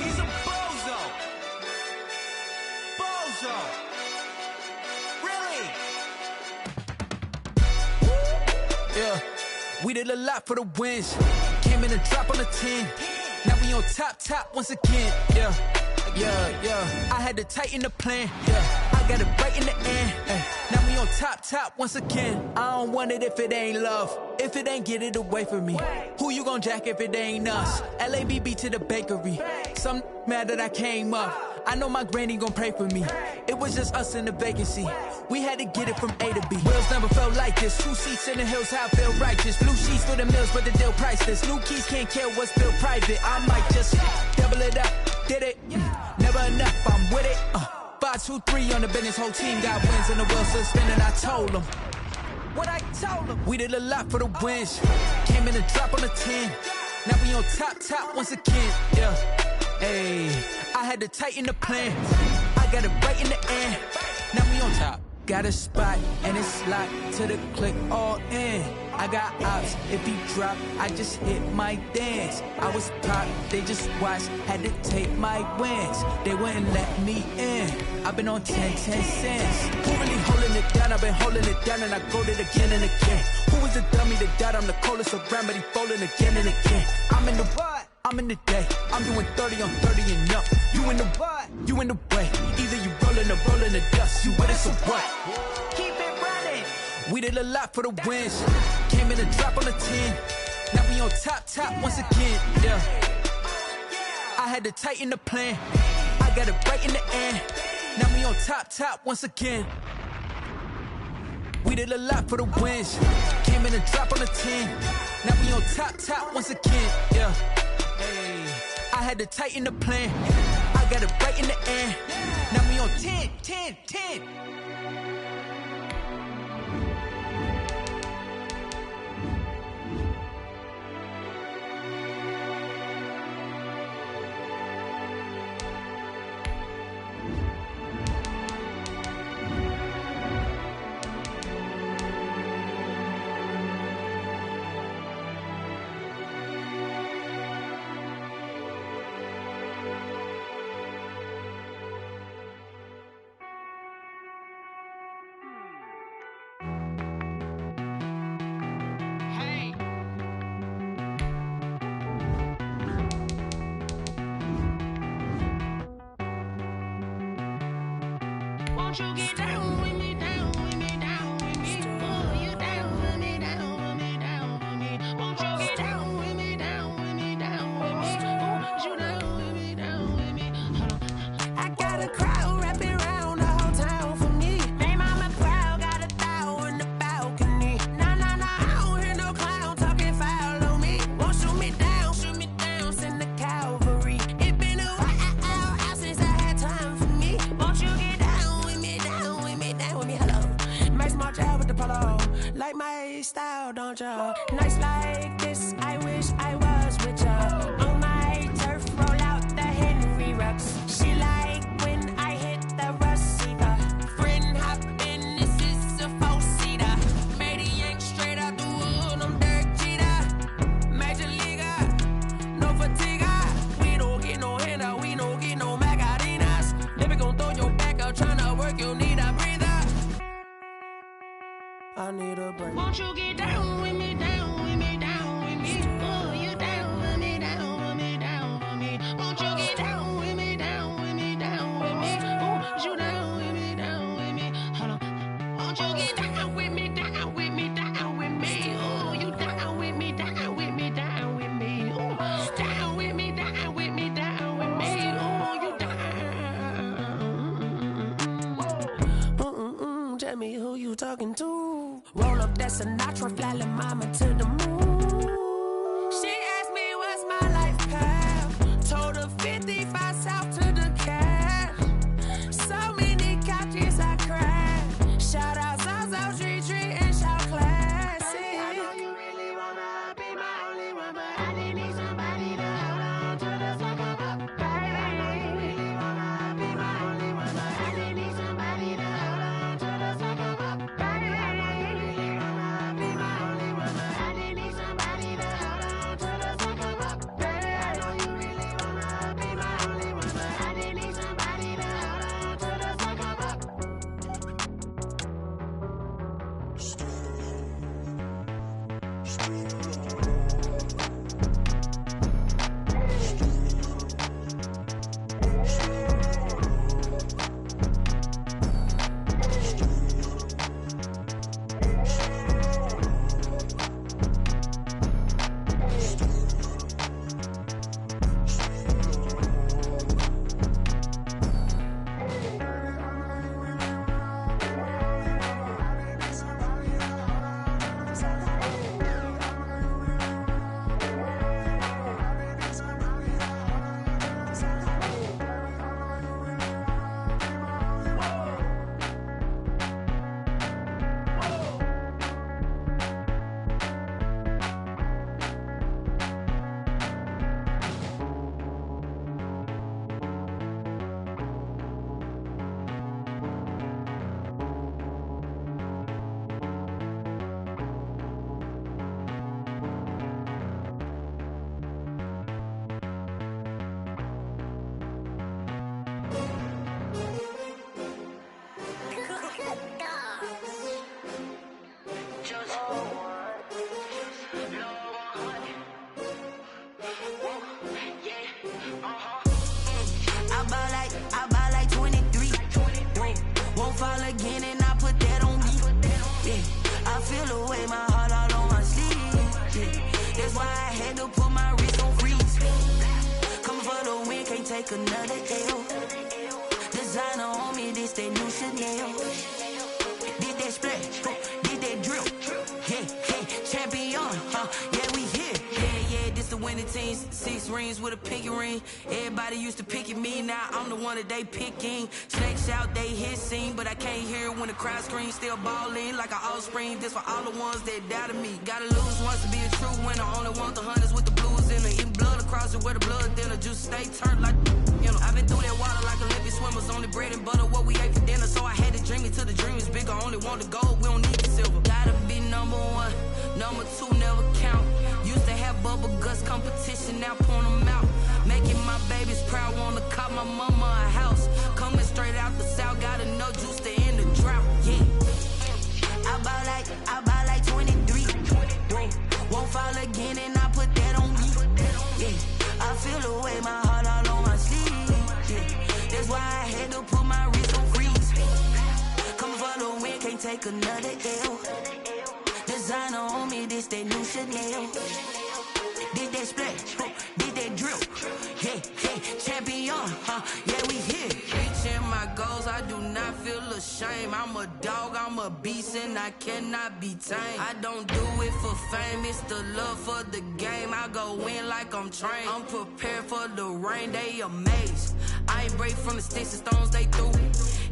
C: He's a bozo. Bozo. Really? Yeah, we did a lot for the wins. Came in a drop on the 10. Now we on top once again. Yeah. I had to tighten the plan. Yeah, I got it right in the end. Now we on top once again. I don't want it if it ain't love. If it ain't, get it away from me. Who you gon' jack if it ain't us? LABB to the bakery. Some mad that I came up. I know my granny gon' pray for me. It was just us in the vacancy. We had to get it from A to B. Wheels never felt like this. 2 seats in the hills, how I feel righteous. Blue sheets for the mills, but the deal priceless. New keys can't care what's built private. I might just double it up. Did it? Never enough, I'm with it. 5, 2, 3 on the business. Whole team got wins and the wheels still spinning. I told them what I told them. We did a lot for the wins. Came in a drop on the 10. Now we on top once again. Yeah. Hey, I had to tighten the plan. I got it right in the end. Now we on top. Got a spot and it's locked to the click all in. I got ops, if he drop, I just hit my dance. I was pop, they just watched, had to take my wins. They wouldn't let me in. I've been on 10 cents. Who really holding it down? I've been holding it down and I go it again and again. Who was the dummy that died? I'm the coldest around, but he folding again and again. I'm in the what? I'm in the day. I'm doing 30 on 30 and up. You in the what? You in the way. Either you rolling or rolling the dust. You with us or what? Keep it running. We did a lot for the wins. Came in a drop on the 10. Now we on top once again. Yeah. I had to tighten the plan. I got it right in the end. Now we on top once again. We did a lot for the wins. Came in a drop on the 10. Now we on top once again. Yeah. Hey, I had to tighten the plan. I got it right in the end. Now we on 10.
P: Won't you get down with me, down with me, down with me? Oh, you down with me, down with me, down with me. Won't you get down with me, down with me, down with me? Oh, you down with me, down with me? Hold on. I got a crowd wrapping around the whole town for me. Name on my crowd, got a thou in the balcony. Nah, I don't hear no clown talking foul on me. Won't shoot me down, send the cavalry. It been a while since I had time for me. Won't you get down with me, hello. My small job with the polo. Like my style, don't ya? Nights like this, I wish I was with ya. On my turf, roll out the Henry Rux. She like when I hit the receiver. Friend hop in, this is a 4-seater. Made a yank straight out the wood, I'm Derek Jeter. Major leaguer, no fatigue. We don't get no handout, we don't get no Macarena.
A: I need a break.
P: Won't you get down with me, down with me, down with me? Oh, you down with me, down with me, down with me. Won't you get down with me, down with me, down with me? Oh, you down with me, down with me? Hold on. Won't you get down with me, down with me, down with me? Oh, you down with me, down with me, down with me? Oh, down with me, down with me, down with me? Oh, you down. Tell me who you talking to. Roll up that Sinatra, fly la mama to the moon. She asked me what's my life path. Told her 55 south to the cat. So many couches I cried. Shout out South Street and shout classic. I know you really wanna be my only one, but I didn't need somebody to hold on to the second up. Baby, I know you really wanna be my only one, but I didn't need somebody to hold on to the second up. Baby, I know you really wanna be my only one, but I didn't need somebody to hold on to the second up. Baby, I know you really wanna be my only one, but I didn't need somebody to hold on to the second up. I buy like 23. Won't fall again and I put that on me. Yeah, I feel the way, my heart all on my sleeve. Yeah, that's why I had to put my wrist on freeze. Coming for the win, can't take another L. Designer on me, this that new Chanel. Did that splash, did that drill. Yeah, champion, yeah, we here. Yeah, this the winning team. 6 rings with a pinky ring. Everybody used to pick at me, now I'm the one that they picking. Snakes out, they hit scene, but I can't hear when the crowd screams. Still balling like an offspring. This for all the ones that doubted me. Gotta lose once to be a true winner. Only want the hunters with the blues in it. Eating blood across it where the blood thinner. Juice stay turned like, you know. I've been through that water like Olympic swimmers. Only bread and butter, what we ate for dinner. So I had to dream it till the dream is bigger. Only want the gold, we don't need the silver. Gotta be number 1, number 2 never count. Used to have bubble guts competition, now point them out. Making my babies proud, wanna cop my mama a house. Coming straight out the south, got enough juice to end the drought. Yeah, I buy like 23. Won't fall again and I put that on me. Yeah, I feel the way, my heart all on my sleeve. Yeah, that's why I had to put my wrist on freeze. Coming for the win, can't take another L. Designer on me, this that new Chanel. Did that splash, did that drill. Yeah, champion, yeah, we here. Reaching my goals, I do not feel ashamed. I'm a dog, I'm a beast, and I cannot be tamed. I don't do it for fame, it's the love for the game. I go in like I'm trained. I'm prepared for the rain, they amazed. I ain't break from the sticks and stones they threw.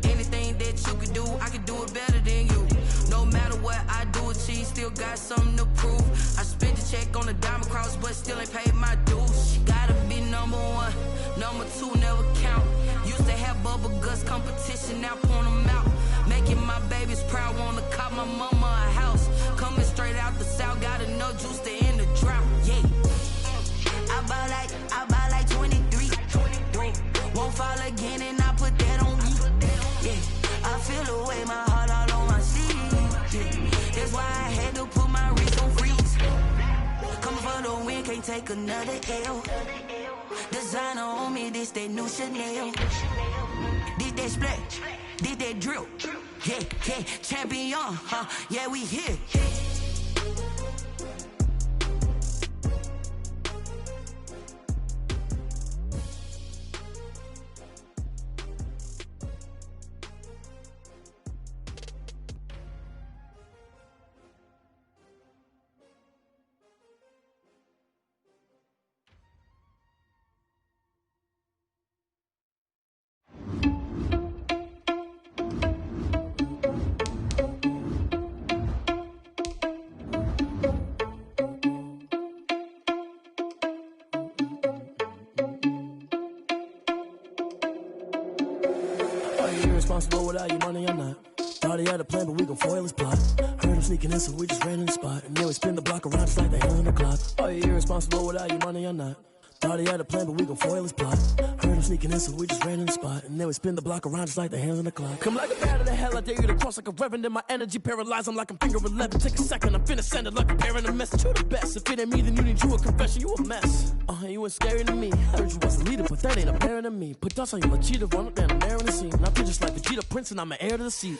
P: Anything that you can do, I can do it better than you. No matter what I do, achieve, still got something to prove. I spent a check on the diamond cross, but still ain't paid my dues. Gotta be number 1, number 2 never count. Used to have bubble guts competition, now point them out. Making my babies proud, wanna cop my mama a house. Coming straight out the south, got enough juice to end the drought. Yeah, I buy like 23. Won't fall again and I put that on me. Yeah, I feel the way, my heart all on my sleeve. Yeah, that's
Q: take another L. Designer on me, this they new Chanel. Did they split? Did they drill? Yeah, yeah, champion, huh? Yeah, we here.
A: Irresponsible without your money or not. Thought he had a plan, but we gon' foil his plot. Heard him sneaking in, so we just ran in the spot. And then we spin the block around just like the hell in the clock. Are you irresponsible without your money or not? Thought he had a plan, but we gon' foil his plot. Heard him sneaking in, so we just ran in the spot. And then we spin the block around just like the hands on the clock. Come like a bat of the hell, I dare you to cross like a reverend. And my energy paralyzed, I'm like I'm finger 11. Take a second, I'm finna send it like a parent a message. You the best, if it ain't me, then you need you a confession. You a mess, you ain't scary to me. Heard you was a leader, but that ain't apparent to me. Put dust on you like cheetah, run up down the air in the scene. And I feel just like Vegeta Prince, and I'm an heir to the seat.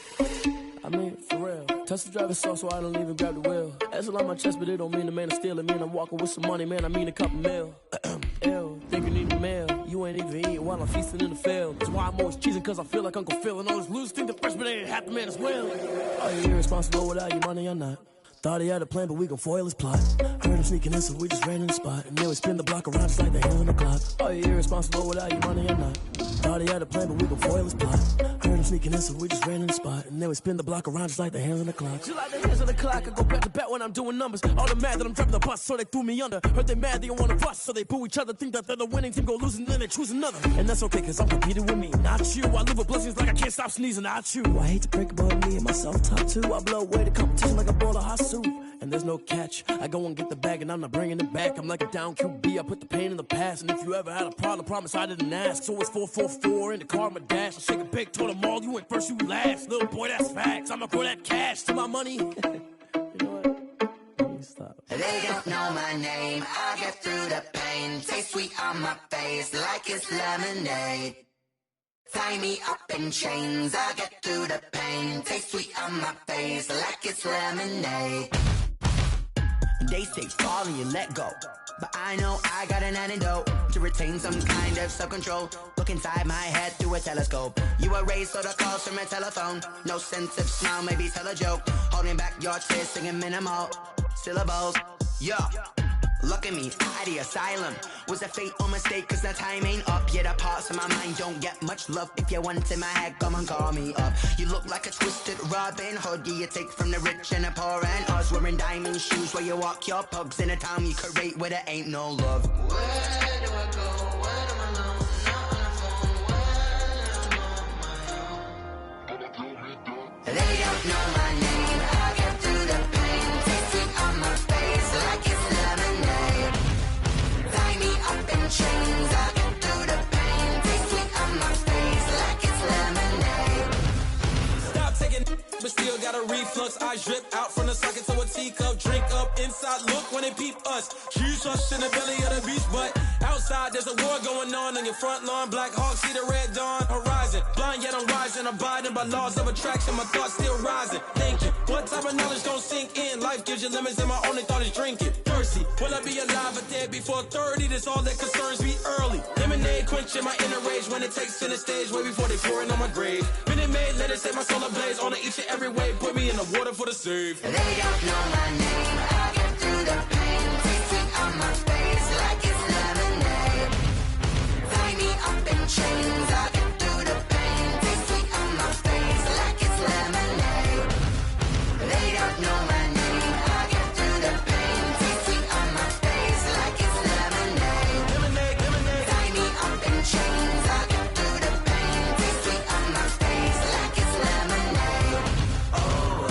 A: I mean, for real. Touch the driver's soft, so I don't even grab the wheel. That's on my chest, but it don't mean the man is stealing. Mean I'm walking with some money, man, I mean a couple mil. Ew, think you need a meal. You ain't even eating while I'm feasting in the field. That's why I'm always cheesing, cause I feel like Uncle Phil. And all those losers think the freshman ain't half the man as well. Are you irresponsible without your money or not? Thought he had a plan, but we gon' foil his plot. Heard him sneaking in, so we just ran in the spot. And then we spin the block around just like the hands on the clock. Are you irresponsible without your money or not? Thought he had a plan, but we gon' foil his plot. Heard him sneaking in, so we just ran in the spot. And then we spin the block around just like the hands on the clock. Just like the hands on the clock, I go back to back when I'm doing numbers. All the mad that I'm driving the bus, so they threw me under. Heard they mad, they don't wanna bust, so they boo each other. Think that they're the winning team, go losing, then they choose another. And that's okay, cause I'm competing with me, not you. I live with blessings like I can't stop sneezing, not you. I hate to break about me and myself top two. I blow away the competition like a bowl of hot soup. And there's no catch. I go and get the bag and I'm not bringing it back. I'm like a down QB, I put the pain in the past. And if you ever had a problem, promise I didn't ask. So it's 444 in the car, my dash. I shake a big, told them all, you went first, you last. Little boy, that's facts. I'ma throw that cash to my money. You know what? Stop.
Q: They don't know my name. I get through the pain. Taste sweet on my face like it's lemonade. Tie me up in chains. I get through the pain. Taste sweet on my face like it's lemonade. They say fall and you let go, but I know I got an antidote to retain some kind of self-control. Look inside my head through a telescope. You were raised on the calls from a telephone. No sense of smile, maybe tell a joke. Holding back your tears, singing minimal syllables. Yeah. Look at me, out the asylum. Was a fate or mistake, cause the time ain't up. Yet the parts of my mind don't get much love. If you want in my head, come and call me up. You look like a twisted Robin Hood. You take from the rich and the poor and us. Wearing diamond shoes where you walk your pugs in a town you create where there ain't no love. Where do I go? Where am I alone? Not on the phone. When I'm on my own. They don't know my name. I get through the pain. Taste it on my face like it's lemonade. Tie me up in chains. I get through the pain. Taste it on my face like it's lemonade.
R: Stop taking, but still got a reflux. I drip out from the socket to a teacup. Drink up inside, look when they peep us. Choose us in the belly of the beast, but outside there's a war going on your front lawn. Black Hawk, see the red dawn horizon. Blind yet I'm rising, abiding by laws of attraction. My thoughts still rising, thinking what type of knowledge gon' sink in? Life gives you limits and my only thought is drinking. Thirsty, will I be alive or dead before 30? That's all that concerns me early. Lemonade quenching my inner rage when it takes center stage way before they pouring on my grave. Minute Maid, let it set my soul ablaze on each and every way. Put me in the water for the save.
Q: They don't know my name. I get through the pain. Taste it on my face like it's lemonade. Tie me up in chains. I get through the pain. Taste it on my face like it's lemonade. They don't know my name. I get through the pain. Taste it on my face like it's lemonade.
R: Lemonade, lemonade.
Q: Tie me up in chains. I get through the pain. Taste it on my face like it's lemonade. Oh.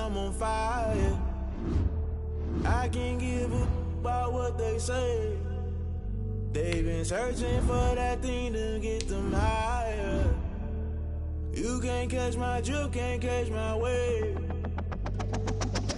S: I'm on fire. I can't give a about what they say. They've been searching for that thing to get them higher. You can't catch my drift, can't catch my wave.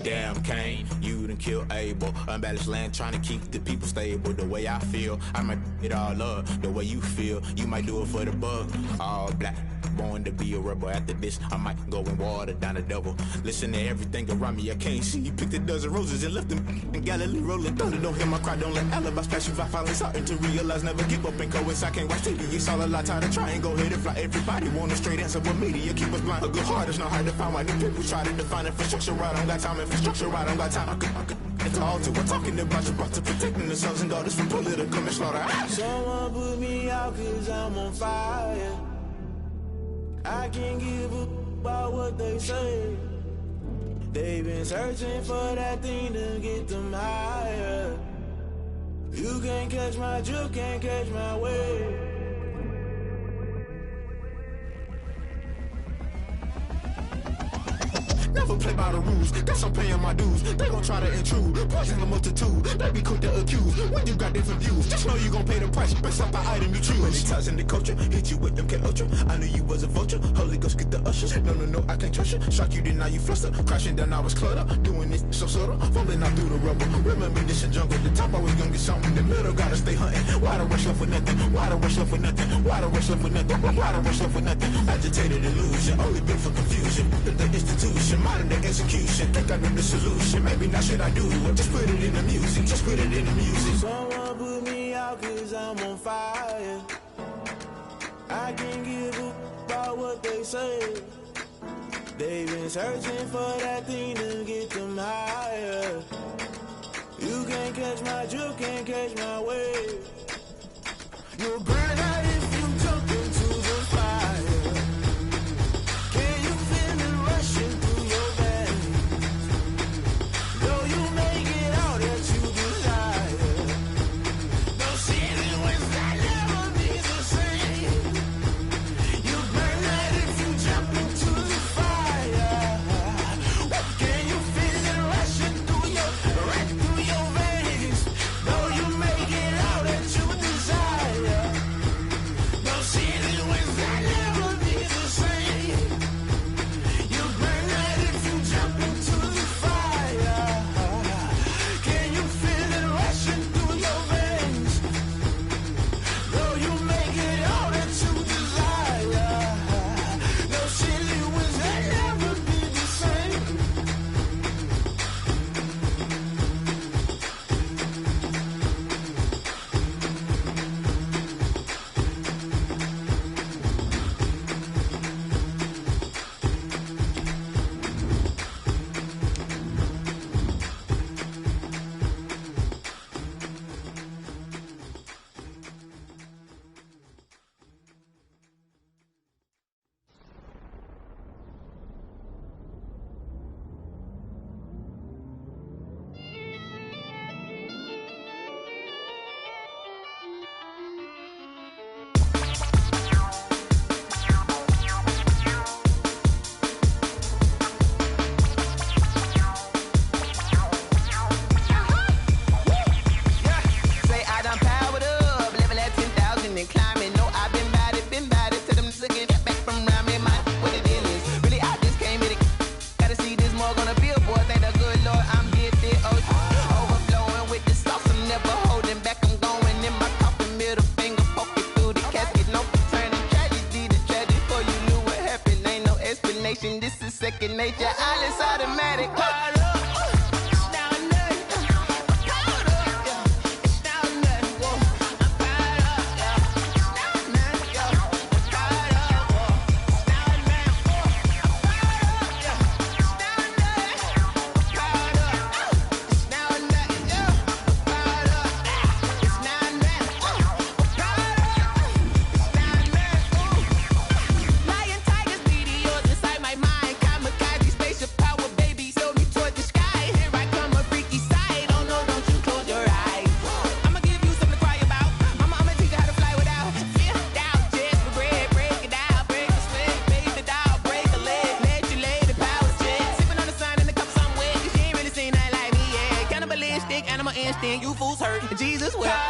T: Damn, Kane, you done killed Abel. Unbalanced land, trying to keep the people stable. The way I feel, I might it all up. The way you feel, you might do it for the bug. All black, born to be a rebel. After this, I might go and water down the devil. Listen to everything around me, I can't see. You picked a dozen roses and left them in Galilee rolling thunder. Don't hear my cry, don't let alibis pass you. I finally starting to realize, never give up and coincide. Can't watch TV, it's all a lot. Tired of trying, go ahead and fly. Everybody want a straight answer, but media keep us blind. A good heart is not hard to find. Why do people try to define infrastructure right? I don't got time, infrastructure right, I don't got time. I could it's all to we're talking about you, brought to protecting the sons and daughters from political and slaughter.
S: Someone put me out cause I'm on fire. I can't give a about what they say. They've been searching for that thing to get them higher. You can't catch my drift, can't catch my wave.
T: Never play by the rules, guess I'm paying my dues. They gon' try to intrude, poison the multitude. They be quick to accuse, when you got different views. Just know you gon' pay the price, based off the item you choose. Many times in the culture, hit you with them K-Ultra. I knew you was a vulture, Holy Ghost get the ushers. No, I can't trust you. Shock you, then now you fluster. Crashing down, I was cluttered. Doing this so subtle, fumbling out through the rubble. Remember this in jungle, the top always gonna get something. The middle gotta stay hunting. Why the rush left for nothing? Why the rush left for nothing? Why the rush left for nothing? Why the rush left for nothing? Agitated illusion, only built for confusion. The institution, modern day execution. Think I know the solution. Maybe not should I do it? Just put it in the music. Just put it in the music.
S: Someone put me out cause I'm on fire. I can't give a about what they say. They've been searching for that thing to get them higher. You can't catch my drift, can't catch my wave. You'll burn out if you jump into the fire. Can you feel it rushing through your veins? Though you make it out that you desire. No city was that never be the same. You burn out if you jump into the fire. Can you feel it rushing through your veins? Though you make it out that you desire. No city was that never be the same. You burn out if you jump into the fire. Can you feel it rushing through your veins? Though you make it all that you desire. No city was that never be the same. Say I done powered up, level at 10,000 and climbing. No, I've been bad it to them niggas get back from around me. My what the deal is, really I just came here to gotta see this more gonna be a boy. Thank the good Lord I'm gifted. Overflowing with the sauce, I'm never holding back. I'm going in my coffin, middle finger poking through the casket. No turning tragedy to tragedy. Before you knew what happened, ain't no explanation. This is second nature. All is automatic. Lion, tigers, meteors inside my mind. Kamikaze, spaceship power, baby. Show me toy
F: as well.